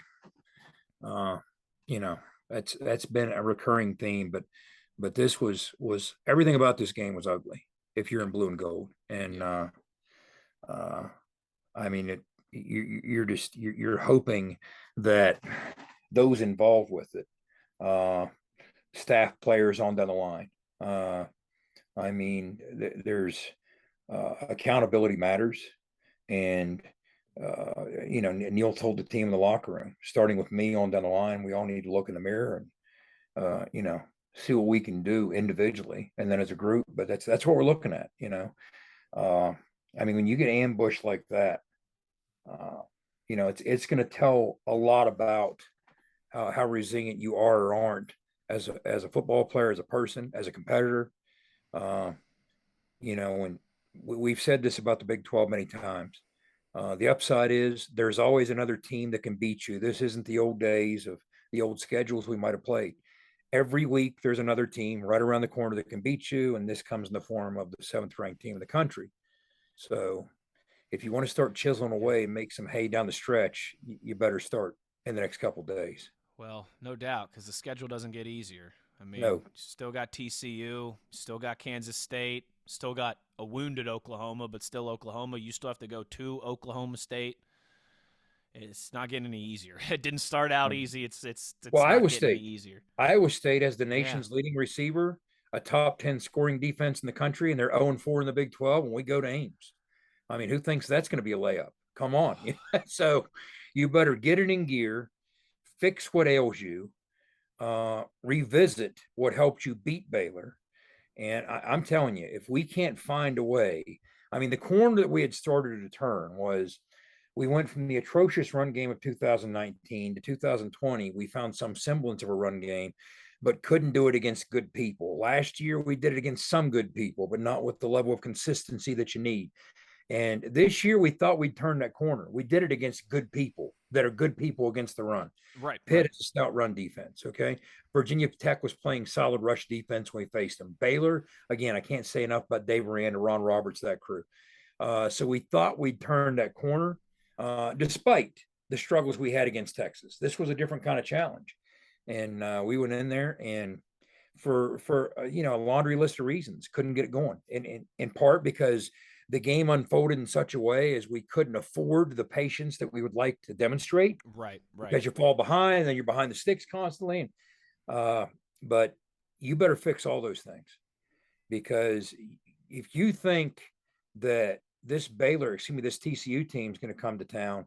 that's been a recurring theme, but this was everything about this game was ugly if you're in blue and gold. And you're hoping that those involved with it, staff, players on down the line, there's accountability matters. And Neil told the team in the locker room, starting with me on down the line, we all need to look in the mirror and see what we can do individually and then as a group. But that's what we're looking at. When you get ambushed like that, it's going to tell a lot about how resilient you are or aren't as a football player, as a person, as a competitor. And we've said this about the Big 12 many times. The upside is there's always another team that can beat you. This isn't the old days of the old schedules we might have played. Every week, there's another team right around the corner that can beat you, and this comes in the form of the seventh-ranked team in the country. So if you want to start chiseling away and make some hay down the stretch, you better start in the next couple of days. Well, no doubt, because the schedule doesn't get easier. I mean, No. Still got TCU, still got Kansas State, still got a wounded Oklahoma, but still Oklahoma. You still have to go to Oklahoma State. It's not getting any easier. It didn't start out easy. It's well, not Iowa getting State. any easier. Iowa State has the nation's leading receiver, a top 10 scoring defense in the country, and they're 0-4 in the Big 12 when we go to Ames. I mean, who thinks that's going to be a layup? Come on. So you better get it in gear, fix what ails you, revisit what helped you beat Baylor. And I'm telling you, if we can't find a way, I mean, the corner that we had started to turn was we went from the atrocious run game of 2019 to 2020. We found some semblance of a run game, but couldn't do it against good people. Last year, we did it against some good people, but not with the level of consistency that you need. And this year, we thought we'd turn that corner. We did it against good people that are good people against the run. Right. Pitt is a stout run defense, okay? Virginia Tech was playing solid rush defense when we faced them. Baylor, again, I can't say enough about Dave Rand and Ron Roberts, that crew. So we thought we'd turn that corner despite the struggles we had against Texas. This was a different kind of challenge. And we went in there and for a laundry list of reasons, couldn't get it going. In part because the game unfolded in such a way as we couldn't afford the patience that we would like to demonstrate. Right. Because you fall behind, and then you're behind the sticks constantly. But you better fix all those things, because if you think that this TCU team is going to come to town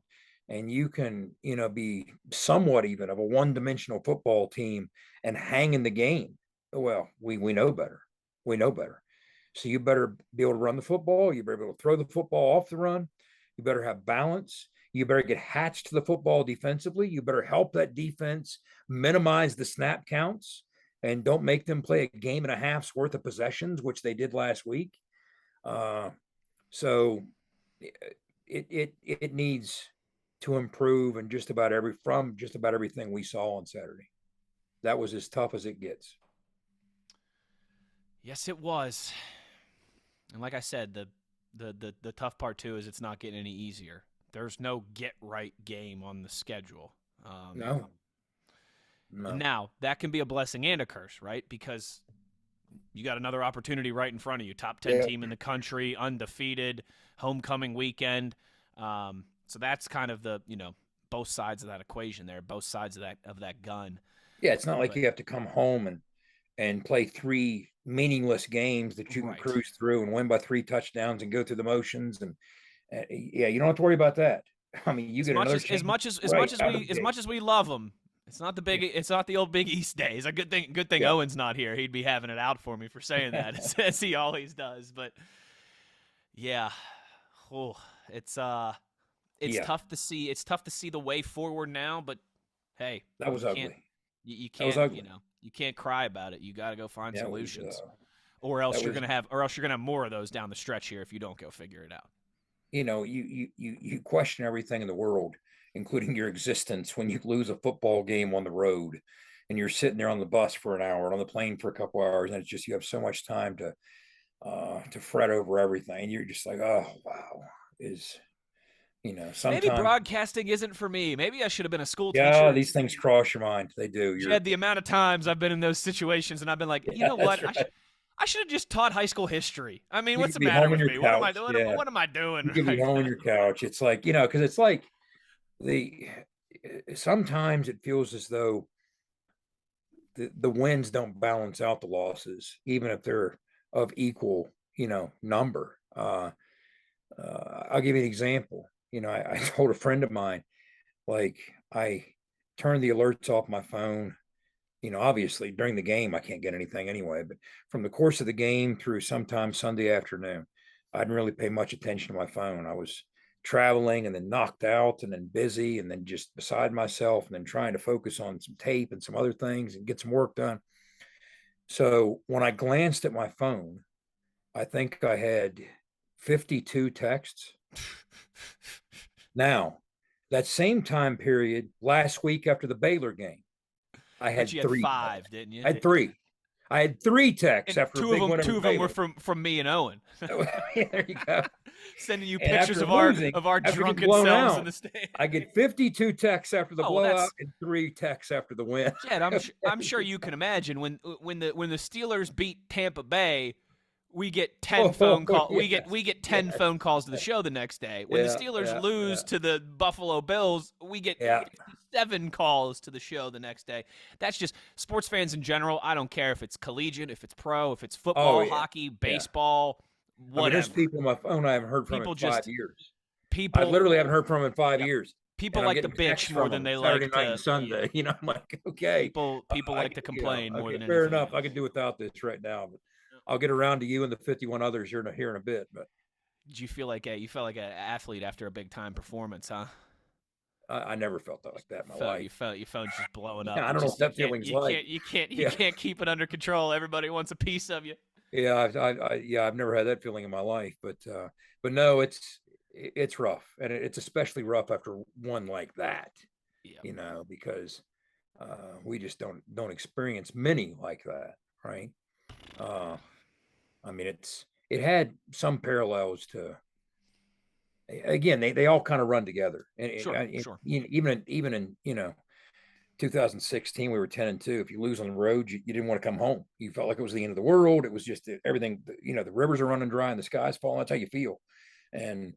and you can, be somewhat even of a one-dimensional football team and hang in the game, well, we know better. We know better. So you better be able to run the football. You better be able to throw the football off the run. You better have balance. You better get hatched to the football defensively. You better help that defense minimize the snap counts and don't make them play a game and a half's worth of possessions, which they did last week. So it needs to improve in just about everything we saw on Saturday. That was as tough as it gets. Yes, it was. And like I said, the tough part too is it's not getting any easier. There's no get right game on the schedule. No. Now that can be a blessing and a curse, right? Because you got another opportunity right in front of you. Top 10 team in the country, undefeated, homecoming weekend. So that's kind of the both sides of that equation there, both sides of that gun. Yeah, it's not like you have to come home and play 3 meaningless games that you can cruise through and win by 3 touchdowns and go through the motions. And you don't have to worry about that. I mean, you get another as much as we love them. It's not the old Big East days. A good thing Owen's not here. He'd be having it out for me for saying that, as he always does. But yeah, it's tough to see. It's tough to see the way forward now. But hey, that was ugly. You can't, you can't cry about it. You got to go find solutions, or else you're gonna have more of those down the stretch here if you don't go figure it out. You question everything in the world, including your existence, when you lose a football game on the road and you're sitting there on the bus for an hour and on the plane for a couple hours, and it's just you have so much time to fret over everything, and you're just like, oh wow, sometimes maybe broadcasting isn't for me. Maybe I should have been a school teacher. Yeah, these things cross your mind. They do. Jed, the amount of times I've been in those situations and I've been like, you know what? Right. I should have just taught high school history. I mean, what's the matter with me? What am I doing? What am I doing? You can be home on your couch. It's like, because it's like sometimes it feels as though the wins don't balance out the losses, even if they're of equal, number. I'll give you an example. I told a friend of mine, like, I turned the alerts off my phone. Obviously during the game, I can't get anything anyway, but from the course of the game through sometime Sunday afternoon, I didn't really pay much attention to my phone. I was traveling and then knocked out and then busy and then just beside myself and then trying to focus on some tape and some other things and get some work done. So when I glanced at my phone, I think I had 52 texts. Now, that same time period, last week after the Baylor game, I had you 3. Had 5, didn't you? I had 3. I had 3 texts and after a big win. Two of them were from me and Owen. Yeah, there you go. Sending you And pictures of losing, our drunken selves in the stand. I get 52 texts after the blowout that's... and 3 texts after the win. Jed, I'm sure you can imagine when the Steelers beat Tampa Bay, we get 10 phone calls. Yes, We get 10 phone calls to the show the next day. When the Steelers lose to the Buffalo Bills, we get 7 calls to the show the next day. That's just sports fans in general. I don't care if it's collegiate, if it's pro, if it's football, hockey, baseball, whatever. I mean, there's people on my phone I haven't heard from in 5 years. People, I literally haven't heard from them in 5 years. People like to bitch more than they Saturday like night to and Sunday. You know, I'm like, okay. People like to complain more than anything. Fair enough. I can do without this right now, but I'll get around to you and the 51 others here in a bit. But did you feel like an athlete after a big time performance, huh? I never felt that like that in my life. Your phone's just blowing up. I don't know what that feeling's like. You can't keep it under control. Everybody wants a piece of you. Yeah, I've never had that feeling in my life, but no, it's rough, and it's especially rough after one like that. Yeah. You know, because we just don't experience many like that, right? I mean, it had some parallels to. Again, they all kind of run together, and sure. Even in 2016, we were 10-2. If you lose on the road, you didn't want to come home. You felt like it was the end of the world. It was just everything. The rivers are running dry and the sky's falling. That's how you feel. And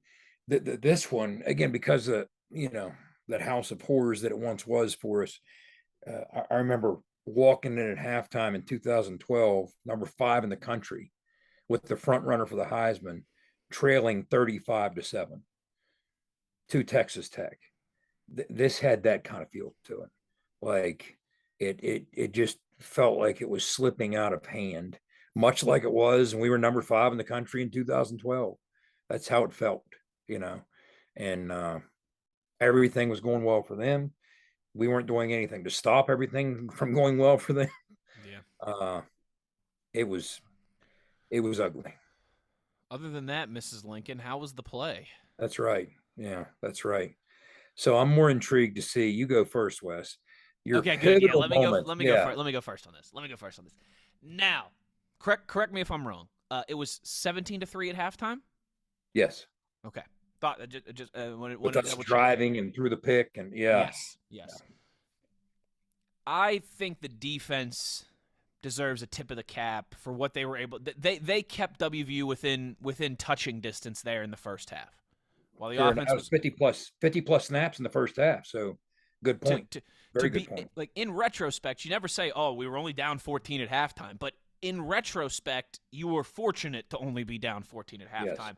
this one, again, because of that house of horrors that it once was for us. I remember walking in at halftime in 2012, number 5 in the country, with the front runner for the Heisman, trailing 35-7 to Texas Tech. This had that kind of feel to it. Like it just felt like it was slipping out of hand, much like it was when we were number 5 in the country in 2012. That's how it felt, and everything was going well for them. We weren't doing anything to stop everything from going well for them. Yeah. It was ugly. Other than that, Mrs. Lincoln, how was the play? That's right. Yeah, that's right. So I'm more intrigued to see. You go first, Wes. Okay, good. Yeah, let me go first on this. Now, correct me if I'm wrong. It was 17-3 at halftime? Yes. Okay. Thought just when that's driving and through the pick and Yes. I think the defense deserves a tip of the cap for what they were able. They kept WVU within touching distance there in the first half, while the offense was 50 plus snaps in the first half. So, good point. Very good point. Like in retrospect, you never say, "Oh, we were only down 14 at halftime," but in retrospect, you were fortunate to only be down 14 at halftime. Yes.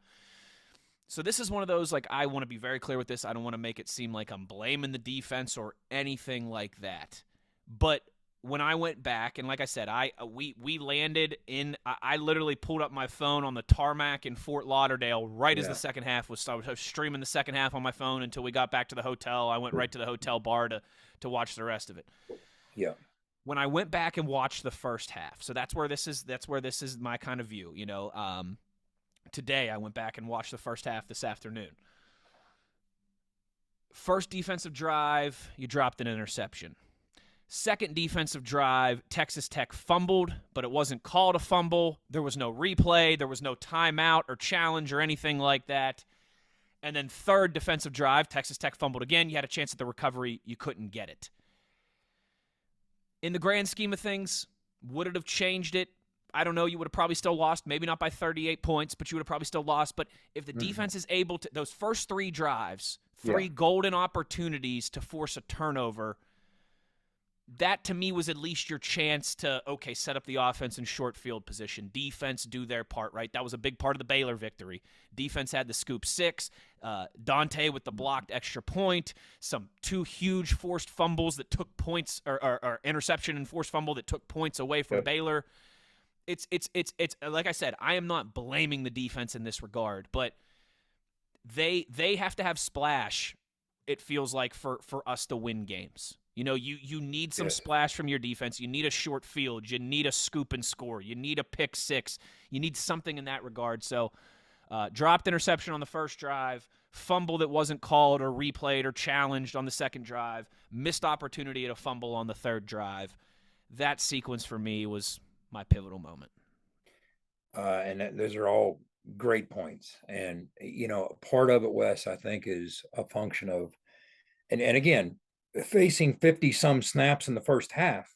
So this is one of those, like, I want to be very clear with this. I don't want to make it seem like I'm blaming the defense or anything like that. But when I went back, and like I said, we landed in – I literally pulled up my phone on the tarmac in Fort Lauderdale right as the second half was started. I was streaming the second half on my phone until we got back to the hotel. I went right to the hotel bar to watch the rest of it. Yeah. When I went back and watched the first half, so that's where this is my kind of view, Today, I went back and watched the first half this afternoon. First defensive drive, you dropped an interception. Second defensive drive, Texas Tech fumbled, but it wasn't called a fumble. There was no replay. There was no timeout or challenge or anything like that. And then third defensive drive, Texas Tech fumbled again. You had a chance at the recovery. You couldn't get it. In the grand scheme of things, would it have changed it? I don't know. You would have probably still lost, maybe not by 38 points, but you would have probably still lost. But if the defense is able to, those first 3 drives, 3 golden opportunities to force a turnover, that to me was at least your chance to, okay, set up the offense in short field position. Defense do their part, right? That was a big part of the Baylor victory. Defense had the scoop 6. Dante with the blocked extra point. 2 huge forced fumbles that took points, or interception and forced fumble that took points away from Baylor. It's like I said, I am not blaming the defense in this regard, but they have to have splash, it feels like, for us to win games. You know, you need some splash from your defense. You need a short field. You need a scoop and score. You need a pick six. You need something in that regard. So dropped interception on the first drive, fumble that wasn't called or replayed or challenged on the second drive, missed opportunity at a fumble on the third drive. That sequence for me was my pivotal moment. And those are all great points. And, you know, part of it, Wes, I think is a function of, and again, facing 50-some snaps in the first half,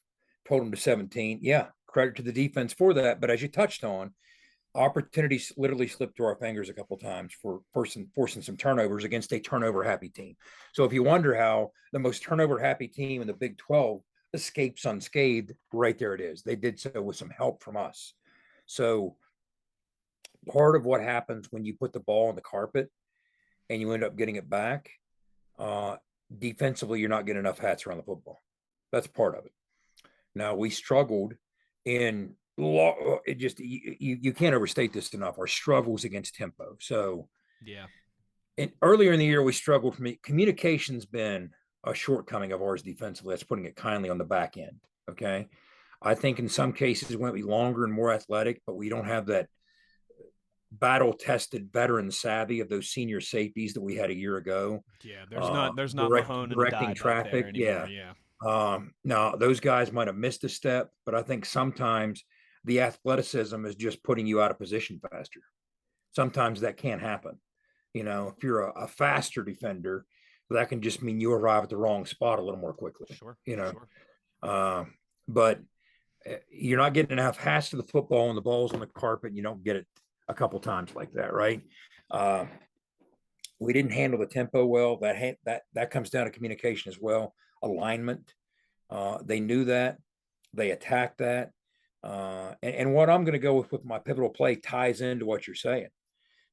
pulled them to 17. Yeah, credit to the defense for that. But as you touched on, opportunities literally slipped through our fingers a couple of times for forcing some turnovers against a turnover-happy team. So if you wonder how the most turnover-happy team in the Big 12 escapes unscathed, right there it is. They did so with some help from us. So part of what happens when you put the ball on the carpet and you end up getting it back, defensively, you're not getting enough hats around the football. That's part of it. Now, we struggled in it just, you can't overstate this enough, our struggles against tempo. So, yeah. And earlier in the year, we struggled from communication's been a shortcoming of ours defensively. That's putting it kindly on the back end. Okay. I think in some cases we might be longer and more athletic, but we don't have that battle-tested veteran savvy of those senior safeties that we had a year ago. Yeah, there's not Mahone directing traffic. Yeah. Now those guys might have missed a step, but I think sometimes the athleticism is just putting you out of position faster. Sometimes that can't happen. You know, if you're a faster defender, that can just mean you arrive at the wrong spot a little more quickly. Sure. You know, sure. But you're not getting enough hats to the football and the ball's on the carpet. And you don't get it a couple times like that, right? We didn't handle the tempo well. That comes down to communication as well, alignment. They knew that. They attacked that. And what I'm going to go with my pivotal play ties into what you're saying.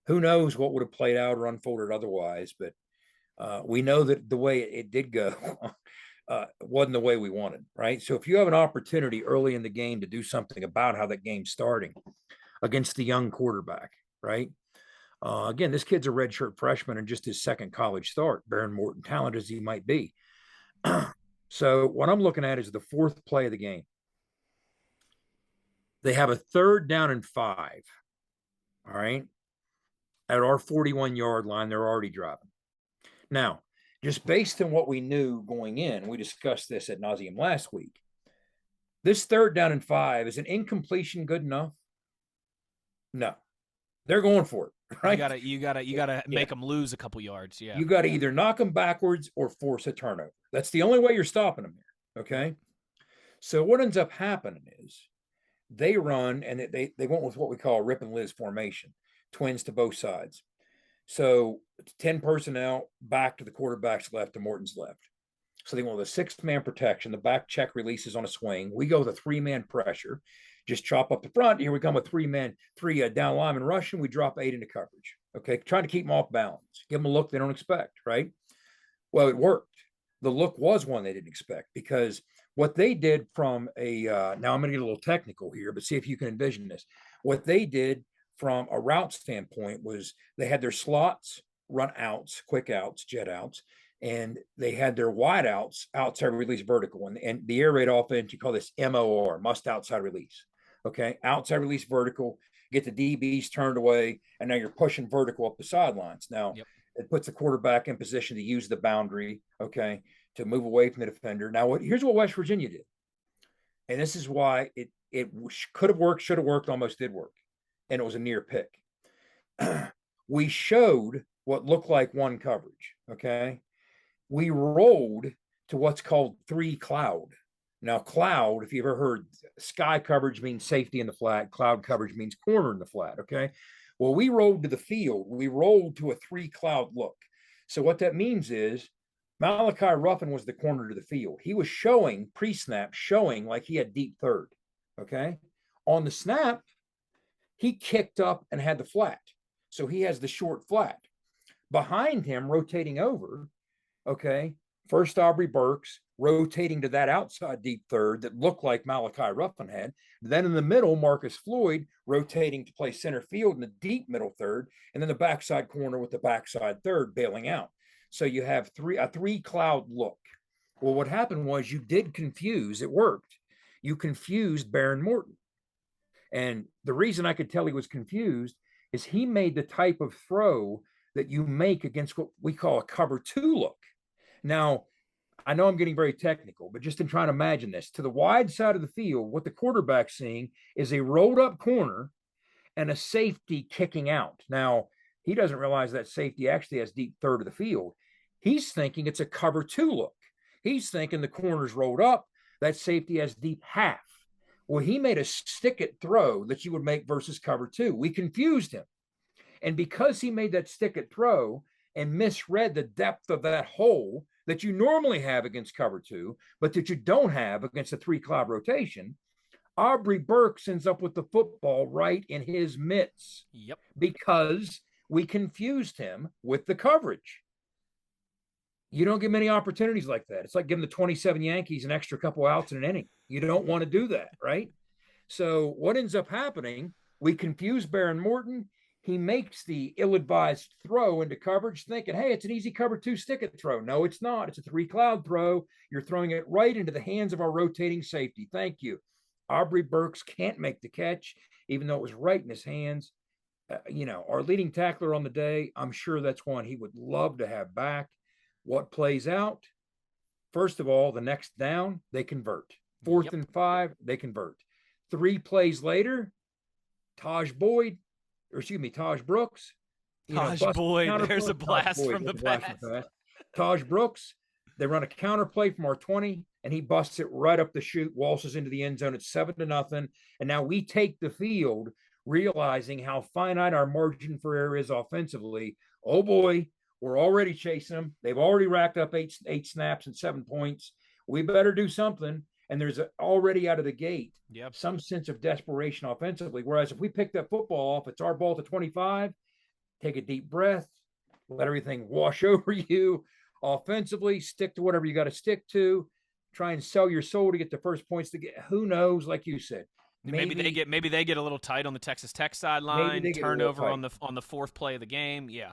Who knows what would have played out or unfolded otherwise, but we know that the way it did go wasn't the way we wanted, right? So if you have an opportunity early in the game to do something about how that game's starting against the young quarterback, right? Again, this kid's a redshirt freshman and just his second college start, bearing more talent as he might be. So what I'm looking at is the fourth play of the game. They have a 3rd down and 5. All right. At our 41-yard line, they're already driving. Now, just based on what we knew going in, we discussed this ad nauseum last week. This 3rd down and 5, is an incompletion good enough? No, they're going for it. Right? You gotta make them lose a couple yards. Yeah, you got to either knock them backwards or force a turnover. That's the only way you're stopping them here. Okay, so what ends up happening is they run and they went with what we call a Rip and Liz formation, twins to both sides. So 10 personnel back to the quarterback's left to Morton's left. So they went with a 6-man protection. The back check releases on a swing. We go with a 3-man pressure. Just chop up the front. Here we come with 3 down linemen rushing. We drop 8 into coverage. Okay, trying to keep them off balance. Give them a look they don't expect, right? Well, it worked. The look was one they didn't expect because what they did from a now I'm going to get a little technical here, but see if you can envision this. What they did from a route standpoint was they had their slots, run outs, quick outs, jet outs, and they had their wide outs, outside release vertical. And the air raid offense, you call this MOR, must outside release. Okay, outside release vertical, get the DBs turned away, and now you're pushing vertical up the sidelines. Now, it puts the quarterback in position to use the boundary, okay, to move away from the defender. Now, here's what West Virginia did. And this is why it could have worked, should have worked, almost did work. And it was a near pick. We showed what looked like one coverage, okay? We rolled to what's called 3 cloud. Now, cloud, if you've ever heard, sky coverage means safety in the flat, cloud coverage means corner in the flat, okay? Well, we rolled to the field. We rolled to a 3 cloud look. So what that means is Malachi Ruffin was the corner to the field. He was showing, pre-snap, showing like he had deep third, okay? On the snap, he kicked up and had the flat. So he has the short flat. Behind him, rotating over, okay, first Aubrey Burks, rotating to that outside deep third that looked like Malachi Ruffin had. Then in the middle, Marcus Floyd rotating to play center field in the deep middle third, and then the backside corner with the backside third bailing out. So you have a three cloud look. Well, what happened was you did confuse, it worked. You confused Baron Morton. And the reason I could tell he was confused is he made the type of throw that you make against what we call a cover two look. Now, I know I'm getting very technical, but just in trying to imagine this, to the wide side of the field, what the quarterback's seeing is a rolled up corner and a safety kicking out. Now, he doesn't realize that safety actually has deep third of the field. He's thinking it's a cover two look. He's thinking the corner's rolled up, that safety has deep half. Well, he made a stick it throw that you would make versus cover two. We confused him. And because he made that stick it throw and misread the depth of that hole that you normally have against cover two, but that you don't have against a three cloud rotation, Aubrey Burks ends up with the football right in his mitts. Yep. Because we confused him with the coverage. You don't get many opportunities like that. It's like giving the 27 Yankees an extra couple outs in an inning. You don't want to do that, right? So what ends up happening, we confuse Baron Morton. He makes the ill-advised throw into coverage thinking, hey, it's an easy cover two stick-it throw. No, it's not. It's a three-cloud throw. You're throwing it right into the hands of our rotating safety. Thank you. Aubrey Burks can't make the catch, even though it was right in his hands. Our leading tackler on the day, I'm sure that's one he would love to have back. What plays out? First of all, the next down, they convert. Fourth and 5, they convert. 3 plays later, Taj Brooks. There's a blast from the past. Taj Brooks, they run a counter play from our 20, and he busts it right up the chute, waltzes into the end zone. It's 7-0. And now we take the field, realizing how finite our margin for error is offensively. Oh boy, we're already chasing them. They've already racked up eight snaps and 7 points. We better do something. And there's already out of the gate some sense of desperation offensively. Whereas if we pick that football off, it's our ball to 25, take a deep breath, let everything wash over you offensively, stick to whatever you got to stick to, try and sell your soul to get the first points to get, who knows, like you said. Maybe they get a little tight on the Texas Tech sideline, turnover on the fourth play of the game. Yeah.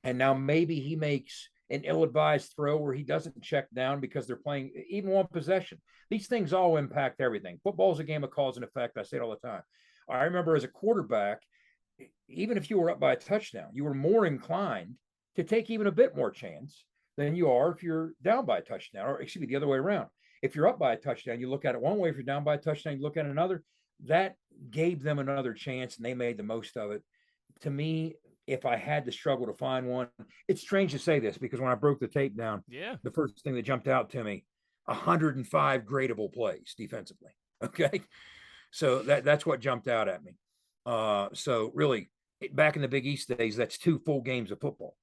And now maybe he makes an ill-advised throw where he doesn't check down because they're playing even one possession. These things all impact everything. Football's a game of cause and effect. I say it all the time. I remember as a quarterback, even if you were up by a touchdown, you were more inclined to take even a bit more chance than you are if you're down by a touchdown, or excuse me, the other way around. If you're up by a touchdown, you look at it one way. If you're down by a touchdown, you look at another. That gave them another chance, and they made the most of it. To me, if I had to struggle to find one, it's strange to say this because when I broke the tape down, the first thing that jumped out to me, 105 gradable plays defensively. Okay. So that's what jumped out at me. So really, back in the Big East days, that's 2 full games of football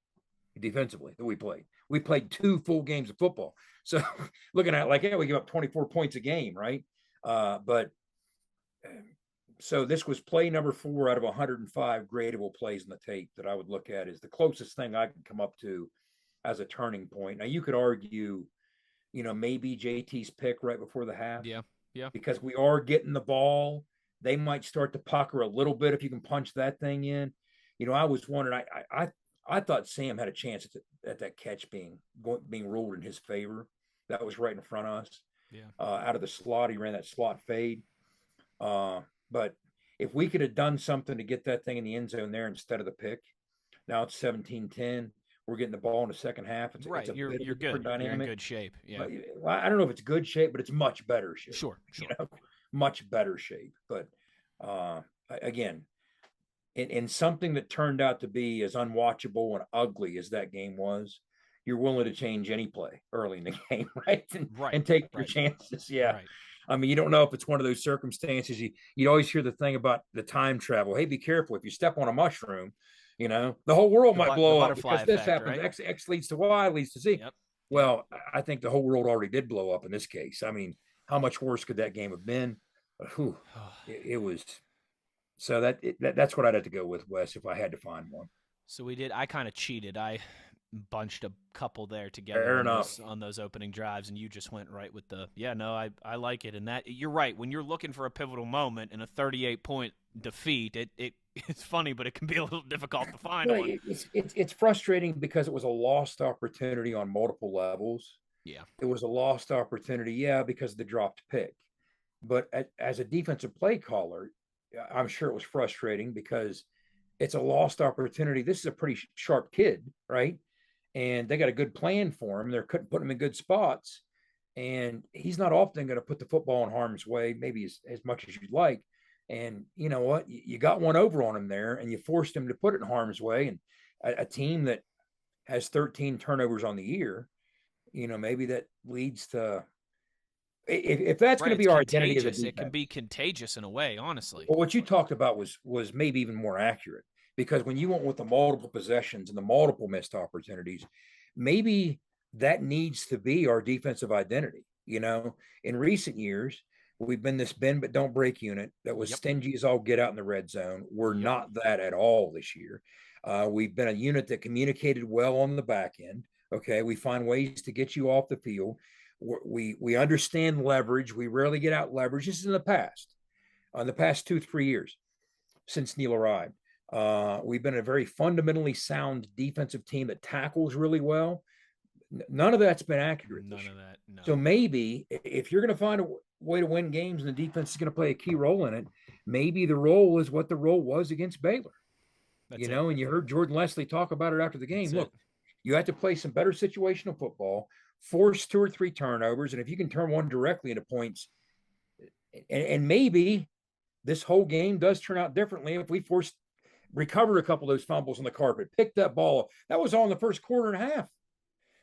defensively that we played. We played 2 full games of football. So looking at it like, we give up 24 points a game, right? So this was play number 4 out of 105 gradable plays in the tape that I would look at as the closest thing I could come up to as a turning point. Now you could argue, maybe JT's pick right before the half. Yeah. Because we are getting the ball. They might start to pucker a little bit if you can punch that thing in. I was wondering, I thought Sam had a chance at that catch being ruled in his favor. That was right in front of us. Yeah. Out of the slot, he ran that slot fade. But if we could have done something to get that thing in the end zone there instead of the pick, now it's 17-10. We're getting the ball in the second half. You're good. Dynamic. You're in good shape. Yeah. Well, I don't know if it's good shape, but it's much better shape. Sure. Much better shape. But again, in something that turned out to be as unwatchable and ugly as that game was, you're willing to change any play early in the game, right? And take your chances. Yeah. Right. I mean, you don't know if it's one of those circumstances. You always hear the thing about the time travel. Hey, be careful. If you step on a mushroom, the whole world might blow up because this happens. Right? X leads to Y leads to Z. Yep. Well, I think the whole world already did blow up in this case. I mean, how much worse could that game have been? It was. So that's what I'd have to go with, Wes, if I had to find one. So I kind of cheated. bunched a couple there together Fair on enough. those opening drives, and you just went right with the I like it. And that you're right. When you're looking for a pivotal moment in a 38-point defeat, it's funny, but it can be a little difficult to find Well, one. it's frustrating because it was a lost opportunity on multiple levels. Yeah. It was a lost opportunity, because of the dropped pick. But as a defensive play caller, I'm sure it was frustrating because it's a lost opportunity. This is a pretty sharp kid, right? And they got a good plan for him. They're putting him in good spots. And he's not often going to put the football in harm's way, maybe as much as you'd like. And you know what? You got one over on him there, and you forced him to put it in harm's way. And a team that has 13 turnovers on the year, maybe that leads to if that's going to be our identity as a defense. It can be contagious in a way, honestly. Well, what you talked about was maybe even more accurate, because when you went with the multiple possessions and the multiple missed opportunities, maybe that needs to be our defensive identity. In recent years, we've been this bend but don't break unit that was stingy as all get out in the red zone. We're not that at all this year. We've been a unit that communicated well on the back end. Okay, we find ways to get you off the field. We understand leverage. We rarely get out leverage. This is in the past 2-3 years since Neil arrived. We've been a very fundamentally sound defensive team that tackles really well. None of that's been accurate. None of that. No. So maybe if you're going to find a way to win games and the defense is going to play a key role in it, maybe the role is what the role was against Baylor. And you heard Jordan Leslie talk about it after the game. Look, you have to play some better situational football, force 2 or 3 turnovers, and if you can turn one directly into points, and maybe this whole game does turn out differently if we recover a couple of those fumbles on the carpet, pick that ball. That was all in the first quarter and a half.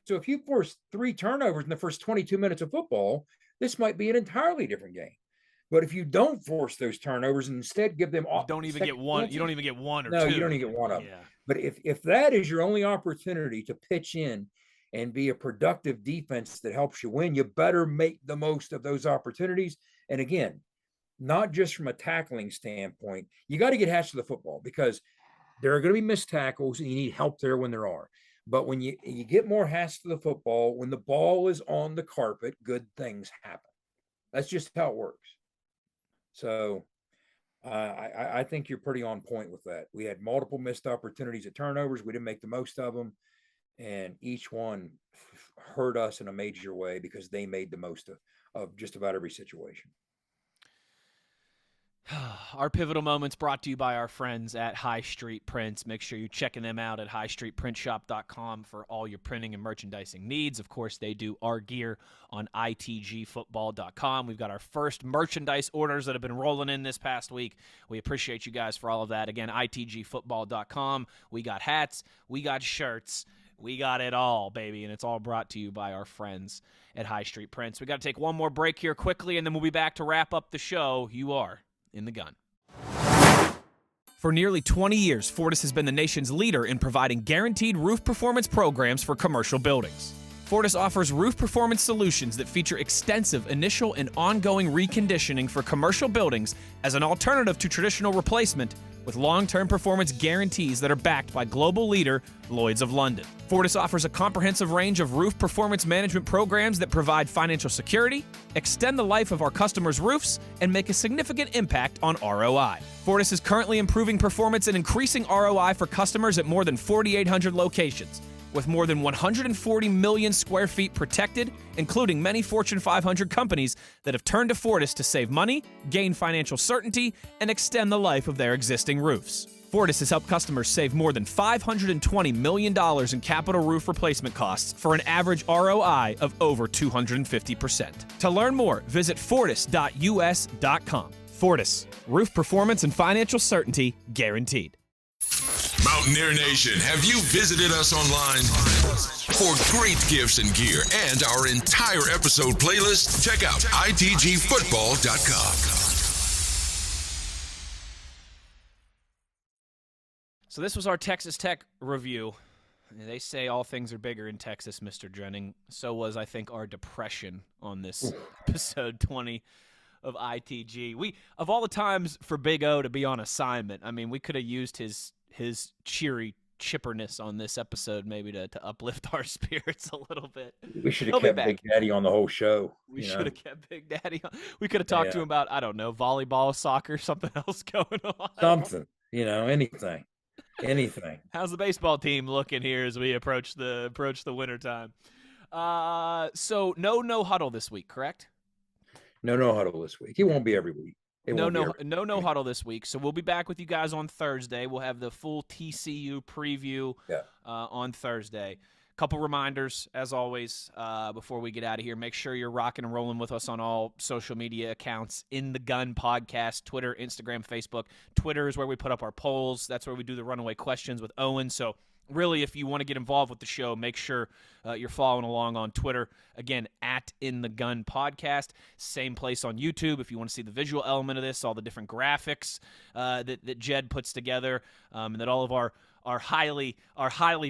So if you force 3 turnovers in the first 22 minutes of football, this might be an entirely different game. But if you don't force those turnovers and instead give them you don't even get one or two. You don't even get one of them. But if that is your only opportunity to pitch in and be a productive defense that helps you win, you better make the most of those opportunities. And again, not just from a tackling standpoint, you got to get hatched to the football, because there are going to be missed tackles and you need help there when there are. But when you get more hatched to the football, when the ball is on the carpet, good things happen. That's just how it works. So I think you're pretty on point with that. We had multiple missed opportunities at turnovers. We didn't make the most of them. And each one hurt us in a major way because they made the most of just about every situation. Our pivotal moments brought to you by our friends at High Street Prints. Make sure you're checking them out at highstreetprintshop.com for all your printing and merchandising needs. Of course, they do our gear on itgfootball.com. We've got our first merchandise orders that have been rolling in this past week. We appreciate you guys for all of that. Again, itgfootball.com. We got hats. We got shirts. We got it all, baby, and it's all brought to you by our friends at High Street Prints. We got to take one more break here quickly, and then we'll be back to wrap up the show. You are in the gun. For nearly 20 years, Fortis has been the nation's leader in providing guaranteed roof performance programs for commercial buildings. Fortis offers roof performance solutions that feature extensive initial and ongoing reconditioning for commercial buildings as an alternative to traditional replacement, with long-term performance guarantees that are backed by global leader Lloyd's of London. Fortis offers a comprehensive range of roof performance management programs that provide financial security, extend the life of our customers' roofs, and make a significant impact on ROI. Fortis is currently improving performance and increasing ROI for customers at more than 4,800 locations, with more than 140 million square feet protected, including many Fortune 500 companies that have turned to Fortis to save money, gain financial certainty, and extend the life of their existing roofs. Fortis has helped customers save more than $520 million in capital roof replacement costs for an average ROI of over 250%. To learn more, visit fortis.us.com. Fortis, roof performance and financial certainty guaranteed. Mountaineer Nation, have you visited us online? For great gifts and gear and our entire episode playlist, check out itgfootball.com. So this was our Texas Tech review. They say all things are bigger in Texas, Mr. Drenning. So was, I think, our depression on this episode 20 of ITG. We, of all the times for Big O to be on assignment, I mean, we could have used his cheery chipperness on this episode, maybe to uplift our spirits a little bit. We should have kept Big Daddy on the whole show. We should have kept Big Daddy on. We could have talked to him about, I don't know, volleyball, soccer, something else going on. Something, anything. How's the baseball team looking here as we approach the wintertime? So no huddle this week, correct? No huddle this week. He won't be every week. No huddle this week. So we'll be back with you guys on Thursday. We'll have the full TCU preview on Thursday. Couple reminders, as always, before we get out of here. Make sure you're rocking and rolling with us on all social media accounts. In the Gun Podcast, Twitter, Instagram, Facebook. Twitter is where we put up our polls. That's where we do the runaway questions with Owen. So really, if you want to get involved with the show, make sure you're following along on Twitter. Again, at In the Gun Podcast. Same place on YouTube if you want to see the visual element of this, all the different graphics that Jed puts together, and that all of our highly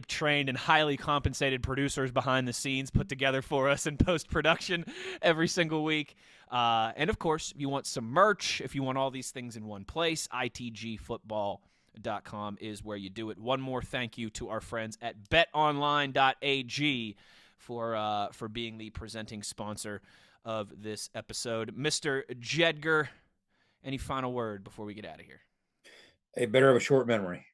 trained and highly compensated producers behind the scenes put together for us in post-production every single week. And, of course, if you want some merch, if you want all these things in one place, itgfootball.com is where you do it. One more thank you to our friends at betonline.ag for being the presenting sponsor of this episode. Mr. Jedger, any final word before we get out of here? Hey, better have a short memory.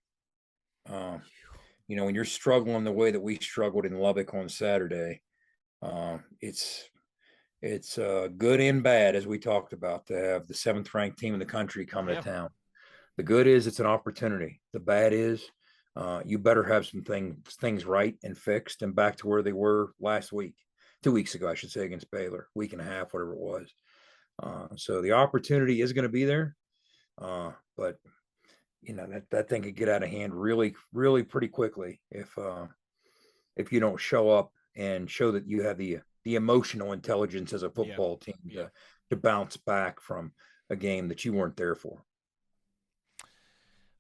When you're struggling the way that we struggled in Lubbock on Saturday, it's good and bad, as we talked about, to have the 7th ranked team in the country come to town. The good is it's an opportunity. The bad is you better have some things right and fixed and back to where they were last week, 2 weeks ago, I should say, against Baylor, week and a half, whatever it was. So the opportunity is going to be there, but that thing could get out of hand really, really pretty quickly if you don't show up and show that you have the emotional intelligence as a football team to bounce back from a game that you weren't there for.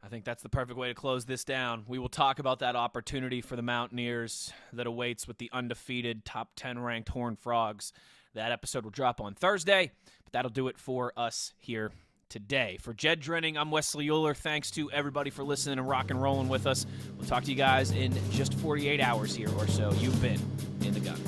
I think that's the perfect way to close this down. We will talk about that opportunity for the Mountaineers that awaits with the undefeated top 10 ranked Horned Frogs. That episode will drop on Thursday, but that'll do it for us here today. For Jed Drenning, I'm Wesley Uhler. Thanks to everybody for listening and rock and rolling with us. We'll talk to you guys in just 48 hours here or so. You've been In the Gun.